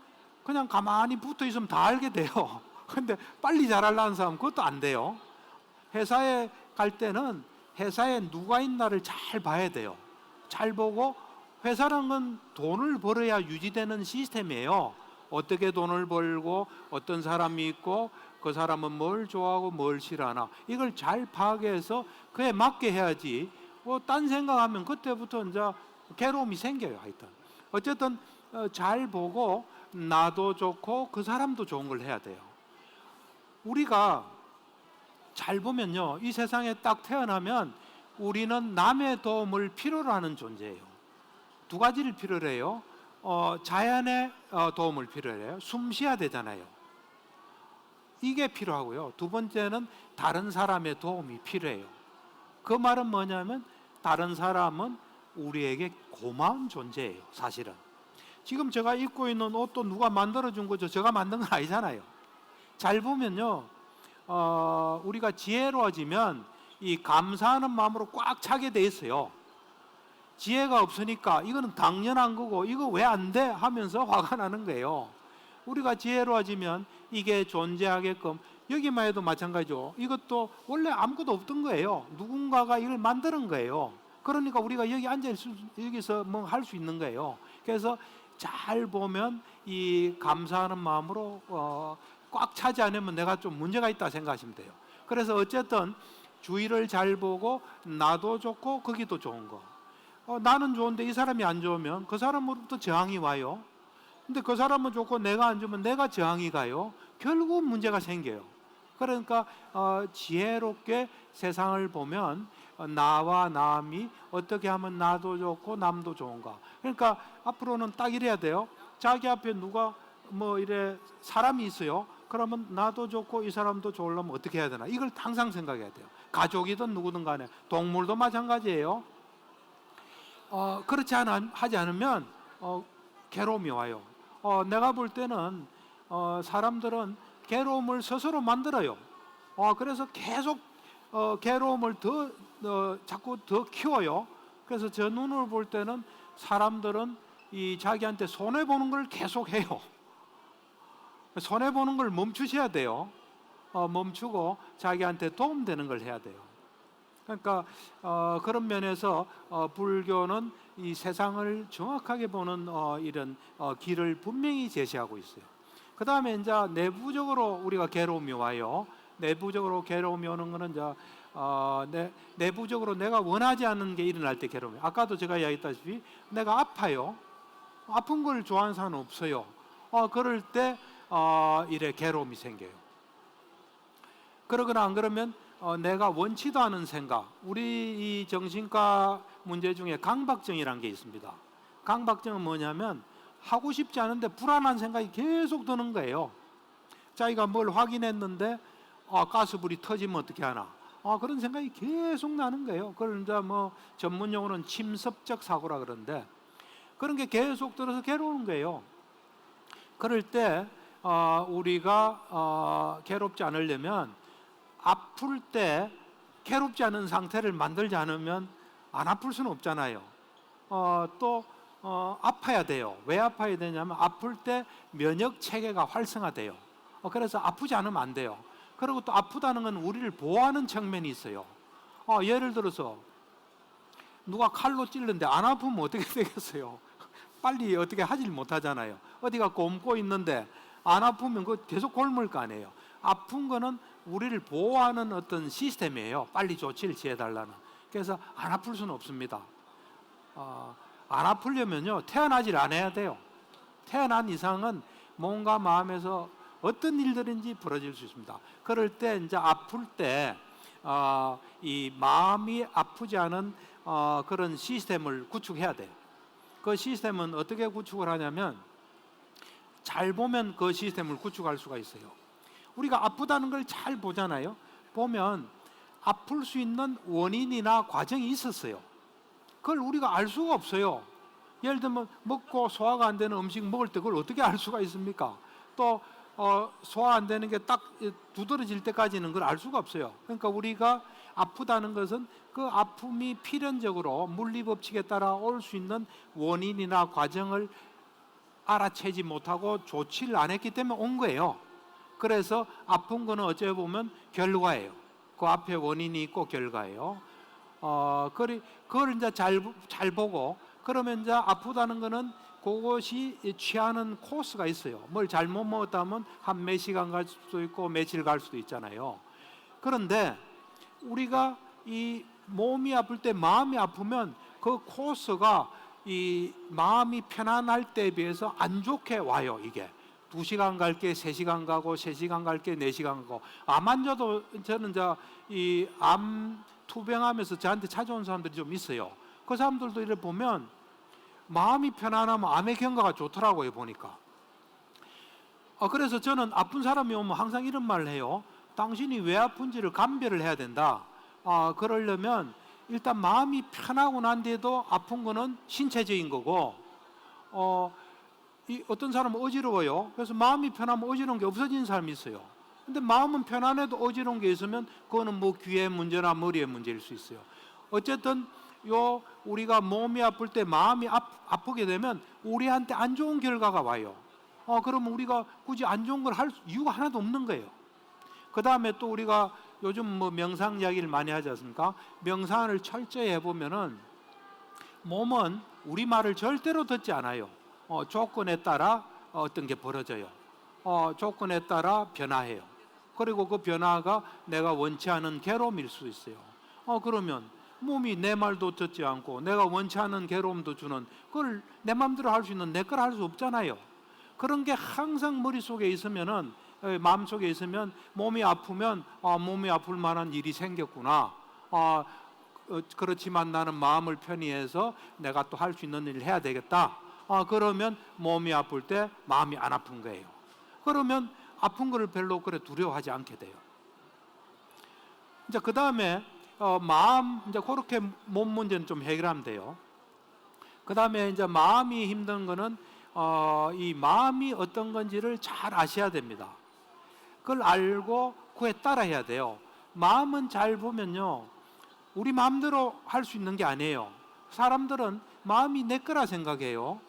그냥 가만히 붙어 있으면 다 알게 돼요. 근데 빨리 잘하려는 사람 그것도 안 돼요. 회사에 갈 때는 회사에 누가 있나를 잘 봐야 돼요. 잘 보고 회사라는 건 돈을 벌어야 유지되는 시스템이에요. 어떻게 돈을 벌고 어떤 사람이 있고 그 사람은 뭘 좋아하고 뭘 싫어하나 이걸 잘 파악해서 그에 맞게 해야지 딴 생각하면 그때부터 이제 괴로움이 생겨요. 하여튼 어쨌든 잘 보고 나도 좋고 그 사람도 좋은 걸 해야 돼요. 우리가 잘 보면요, 이 세상에 딱 태어나면 우리는 남의 도움을 필요로 하는 존재예요. 두 가지를 필요로 해요. 자연의 도움을 필요로 해요. 숨 쉬어야 되잖아요. 이게 필요하고요. 두 번째는 다른 사람의 도움이 필요해요. 그 말은 뭐냐면 다른 사람은 우리에게 고마운 존재예요. 사실은 지금 제가 입고 있는 옷도 누가 만들어준 거죠. 제가 만든 건 아니잖아요. 잘 보면요, 우리가 지혜로워지면 이 감사하는 마음으로 꽉 차게 돼 있어요. 지혜가 없으니까 이거는 당연한 거고 이거 왜 안 돼? 하면서 화가 나는 거예요. 우리가 지혜로워지면 이게 존재하게끔, 여기만 해도 마찬가지죠. 이것도 원래 아무것도 없던 거예요. 누군가가 이걸 만드는 거예요. 그러니까 우리가 여기 여기서 뭐 할 수 있는 거예요. 그래서 잘 보면 이 감사하는 마음으로 꽉 차지 않으면 내가 좀 문제가 있다 생각하시면 돼요. 그래서 어쨌든 주위를 잘 보고 나도 좋고 거기도 좋은 거. 나는 좋은데 이 사람이 안 좋으면 그 사람으로부터 저항이 와요. 근데 그 사람은 좋고 내가 안 좋으면 내가 저항이 가요. 결국 문제가 생겨요. 그러니까 지혜롭게 세상을 보면 나와 남이 어떻게 하면 나도 좋고 남도 좋은가. 그러니까 앞으로는 딱 이래야 돼요. 자기 앞에 누가 뭐 이래 사람이 있어요. 그러면 나도 좋고 이 사람도 좋으려면 어떻게 해야 되나. 이걸 항상 생각해야 돼요. 가족이든 누구든 간에, 동물도 마찬가지예요. 그렇지 하지 않으면 괴로움이 와요. 내가 볼 때는 사람들은 괴로움을 스스로 만들어요. 그래서 계속 괴로움을 자꾸 더 키워요. 그래서 저 눈으로 볼 때는 사람들은 이 자기한테 손해 보는 걸 계속 해요. 손해 보는 걸 멈추셔야 돼요. 멈추고 자기한테 도움되는 걸 해야 돼요. 그러니까 그런 면에서 불교는 이 세상을 정확하게 보는 이런 길을 분명히 제시하고 있어요. 그 다음에 이제 내부적으로 우리가 괴로움이 와요. 내부적으로 괴로움이 오는 것은 이제 내부적으로 내가 원하지 않는 게 일어날 때 괴로움이. 아까도 제가 이야기했다시피 내가 아파요. 아픈 걸 좋아하는 사람은 없어요. 그럴 때 이래 괴로움이 생겨요. 그러거나 안 그러면 내가 원치도 않은 생각. 우리 이 정신과 문제 중에 강박증이라는 게 있습니다. 강박증은 뭐냐면 하고 싶지 않은데 불안한 생각이 계속 드는 거예요. 자기가 뭘 확인했는데 가스불이 터지면 어떻게 하나. 그런 생각이 계속 나는 거예요. 그걸 이제 뭐 전문 용어는 침습적 사고라 그러는데 그런 게 계속 들어서 괴로운 거예요. 그럴 때 우리가 괴롭지 않으려면 아플 때 괴롭지 않은 상태를 만들지 않으면 안 아플 수는 없잖아요. 또 아파야 돼요. 왜 아파야 되냐면 아플 때 면역 체계가 활성화돼요. 그래서 아프지 않으면 안 돼요. 그리고 또 아프다는 건 우리를 보호하는 측면이 있어요. 예를 들어서 누가 칼로 찔는데 안 아프면 어떻게 되겠어요? 빨리 어떻게 하질 못하잖아요. 어디가 곪고 있는데 안 아프면 그 계속 곪을 거 아니에요. 아픈 거는 우리를 보호하는 어떤 시스템이에요. 빨리 조치를 취해달라는. 그래서 안 아플 수는 없습니다. 안 아프려면요 태어나질 않아야 돼요. 태어난 이상은 몸과 마음에서 어떤 일들인지 벌어질 수 있습니다. 그럴 때 이제 아플 때 이 마음이 아프지 않은 그런 시스템을 구축해야 돼요. 그 시스템은 어떻게 구축을 하냐면 잘 보면 그 시스템을 구축할 수가 있어요. 우리가 아프다는 걸 잘 보잖아요. 보면 아플 수 있는 원인이나 과정이 있었어요. 그걸 우리가 알 수가 없어요. 예를 들면 먹고 소화가 안 되는 음식 먹을 때 그걸 어떻게 알 수가 있습니까? 또 소화 안 되는 게 딱 두드러질 때까지는 그걸 알 수가 없어요. 그러니까 우리가 아프다는 것은 그 아픔이 필연적으로 물리법칙에 따라 올 수 있는 원인이나 과정을 알아채지 못하고 조치를 안 했기 때문에 온 거예요. 그래서 아픈 거는 어찌 보면 결과예요. 그 앞에 원인이 있고 결과예요. 그걸 이제 잘 보고 그러면 이제 아프다는 거는 그것이 취하는 코스가 있어요. 뭘 잘못 먹었다면 한 몇 시간 갈 수도 있고 며칠 갈 수도 있잖아요. 그런데 우리가 이 몸이 아플 때 마음이 아프면 그 코스가 이 마음이 편안할 때에 비해서 안 좋게 와요. 이게 2시간 갈게 3시간 가고 3시간 갈게 4시간 가고 암 환자도 저는 이 암 투병하면서 저한테 찾아온 사람들이 좀 있어요. 그 사람들도 이렇게 보면 마음이 편안하면 암의 경과가 좋더라고요. 보니까. 그래서 저는 아픈 사람이 오면 항상 이런 말을 해요. 당신이 왜 아픈지를 감별을 해야 된다. 그러려면 일단 마음이 편하고 난 뒤에도 아픈 거는 신체적인 거고 어떤 사람은 어지러워요. 그래서 마음이 편하면 어지러운 게 없어지는 사람이 있어요. 근데 마음은 편안해도 어지러운 게 있으면 그거는 뭐 귀의 문제나 머리의 문제일 수 있어요. 어쨌든 우리가 몸이 아플 때 마음이 아프게 되면 우리한테 안 좋은 결과가 와요. 그러면 우리가 굳이 안 좋은 걸 할 이유가 하나도 없는 거예요. 그 다음에 또 우리가 요즘 뭐 명상 이야기를 많이 하지 않습니까? 명상을 철저히 해보면은 몸은 우리 말을 절대로 듣지 않아요. 조건에 따라 어떤 게 벌어져요. 조건에 따라 변화해요. 그리고 그 변화가 내가 원치 않은 괴로움일 수 있어요. 그러면 몸이 내 말도 듣지 않고 내가 원치 않은 괴로움도 주는 그걸 내 마음대로 할 수 있는 내 걸 할 수 없잖아요. 그런 게 항상 머릿속에 있으면은 마음속에 있으면 몸이 아프면 몸이 아플 만한 일이 생겼구나. 그렇지만 나는 마음을 편히 해서 내가 또 할 수 있는 일을 해야 되겠다. 그러면 몸이 아플 때 마음이 안 아픈 거예요. 그러면 아픈 거를 별로 그래 두려워하지 않게 돼요. 이제 그 다음에 마음, 이제 그렇게 몸 문제는 좀 해결하면 돼요. 그 다음에 이제 마음이 힘든 거는 이 마음이 어떤 건지를 잘 아셔야 됩니다. 그걸 알고 그에 따라 해야 돼요. 마음은 잘 보면요, 우리 마음대로 할 수 있는 게 아니에요. 사람들은 마음이 내 거라 생각해요.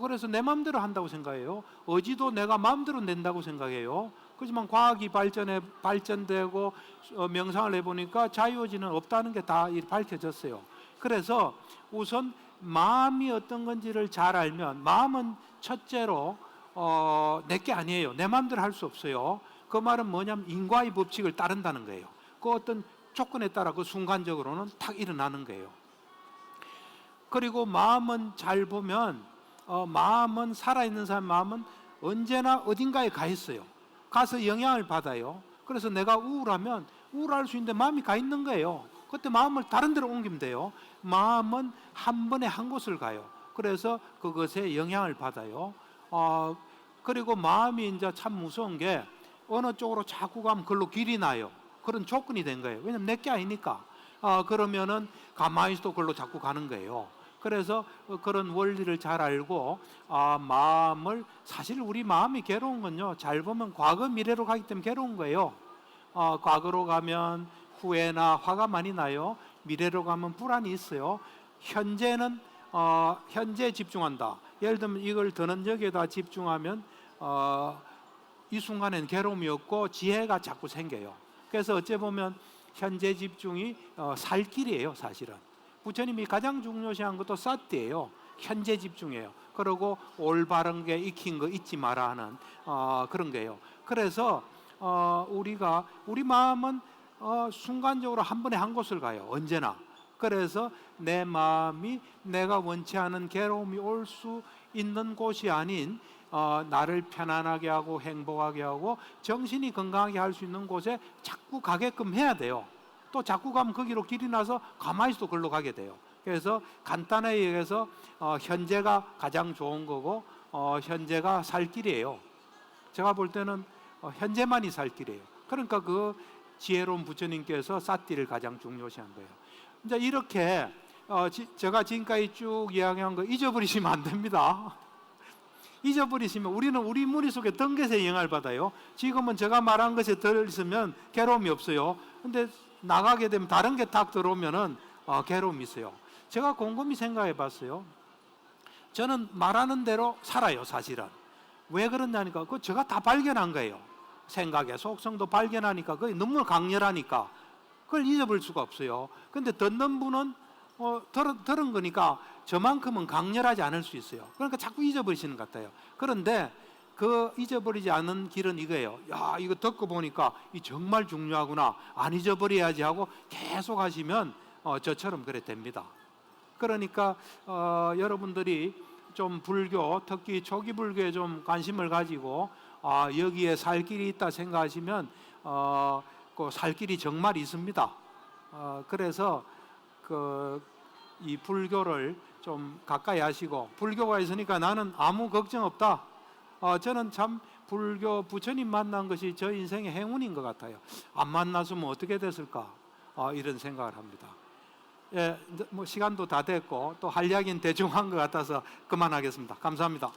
그래서 내 마음대로 한다고 생각해요. 의지도 내가 마음대로 낸다고 생각해요. 그렇지만 과학이 발전되고 명상을 해보니까 자유의지는 없다는 게 다 밝혀졌어요. 그래서 우선 마음이 어떤 건지를 잘 알면, 마음은 첫째로 내 게 아니에요. 내 마음대로 할 수 없어요. 그 말은 뭐냐면 인과의 법칙을 따른다는 거예요. 그 어떤 조건에 따라 그 순간적으로는 탁 일어나는 거예요. 그리고 마음은 잘 보면 마음은, 살아있는 사람 마음은 언제나 어딘가에 가 있어요. 가서 영향을 받아요. 그래서 내가 우울하면 우울할 수 있는데 마음이 가 있는 거예요. 그때 마음을 다른 데로 옮기면 돼요. 마음은 한 번에 한 곳을 가요. 그래서 그것에 영향을 받아요. 그리고 마음이 이제 참 무서운 게 어느 쪽으로 자꾸 가면 그걸로 길이 나요. 그런 조건이 된 거예요. 왜냐면 내 게 아니니까. 그러면은 가만히 있어도 그걸로 자꾸 가는 거예요. 그래서 그런 원리를 잘 알고 마음을, 사실 우리 마음이 괴로운 건요, 잘 보면 과거 미래로 가기 때문에 괴로운 거예요. 과거로 가면 후회나 화가 많이 나요. 미래로 가면 불안이 있어요. 현재는 현재에 집중한다. 예를 들면 이걸 드는 적에다 집중하면 이 순간엔 괴로움이 없고 지혜가 자꾸 생겨요. 그래서 어째 보면 현재 집중이 살 길이에요. 사실은 부처님이 가장 중요시한 것도 사띠예요. 현재 집중이에요. 그리고 올바른 게 익힌 거 잊지 마라 하는 그런 거예요. 그래서 우리 마음은 순간적으로 한 번에 한 곳을 가요. 언제나. 그래서 내 마음이 내가 원치 않은 괴로움이 올 수 있는 곳이 아닌 나를 편안하게 하고 행복하게 하고 정신이 건강하게 할 수 있는 곳에 자꾸 가게끔 해야 돼요. 또 자꾸 가면 거기로 길이 나서 가만히 있어도 걸로 가게 돼요. 그래서 간단하게 얘기해서 현재가 가장 좋은 거고 현재가 살 길이에요. 제가 볼 때는 현재만이 살 길이에요. 그러니까 그 지혜로운 부처님께서 사띠를 가장 중요시한 거예요. 이제 이렇게 제가 지금까지 쭉 이야기한 거 잊어버리시면 안 됩니다. 잊어버리시면 우리는 우리 머릿속에 든 것에 영향을 받아요. 지금은 제가 말한 것에 들으시면 괴로움이 없어요. 근데 나가게 되면 다른 게 딱 들어오면은 괴로움이 있어요. 제가 곰곰이 생각해 봤어요. 저는 말하는 대로 살아요, 사실은. 왜 그러냐니까 그 제가 다 발견한 거예요. 생각의 속성도 발견하니까 그게 너무 강렬하니까 그걸 잊어버릴 수가 없어요. 근데 듣는 분은 들은 거니까 저만큼은 강렬하지 않을 수 있어요. 그러니까 자꾸 잊어버리시는 것 같아요. 그런데 그 잊어버리지 않는 길은 이거예요. 야, 이거 듣고 보니까 이 정말 중요하구나. 안 잊어버려야지 하고 계속 하시면 저처럼 그래 됩니다. 그러니까 여러분들이 좀 불교, 특히 초기 불교에 좀 관심을 가지고 여기에 살 길이 있다 생각하시면 그 살 길이 정말 있습니다. 그래서 이 불교를 좀 가까이 하시고, 불교가 있으니까 나는 아무 걱정 없다. 저는 참 불교 부처님 만난 것이 저 인생의 행운인 것 같아요. 안 만났으면 어떻게 됐을까? 이런 생각을 합니다. 예, 뭐 시간도 다 됐고 또 할 이야기는 대충 한 것 같아서 그만하겠습니다. 감사합니다.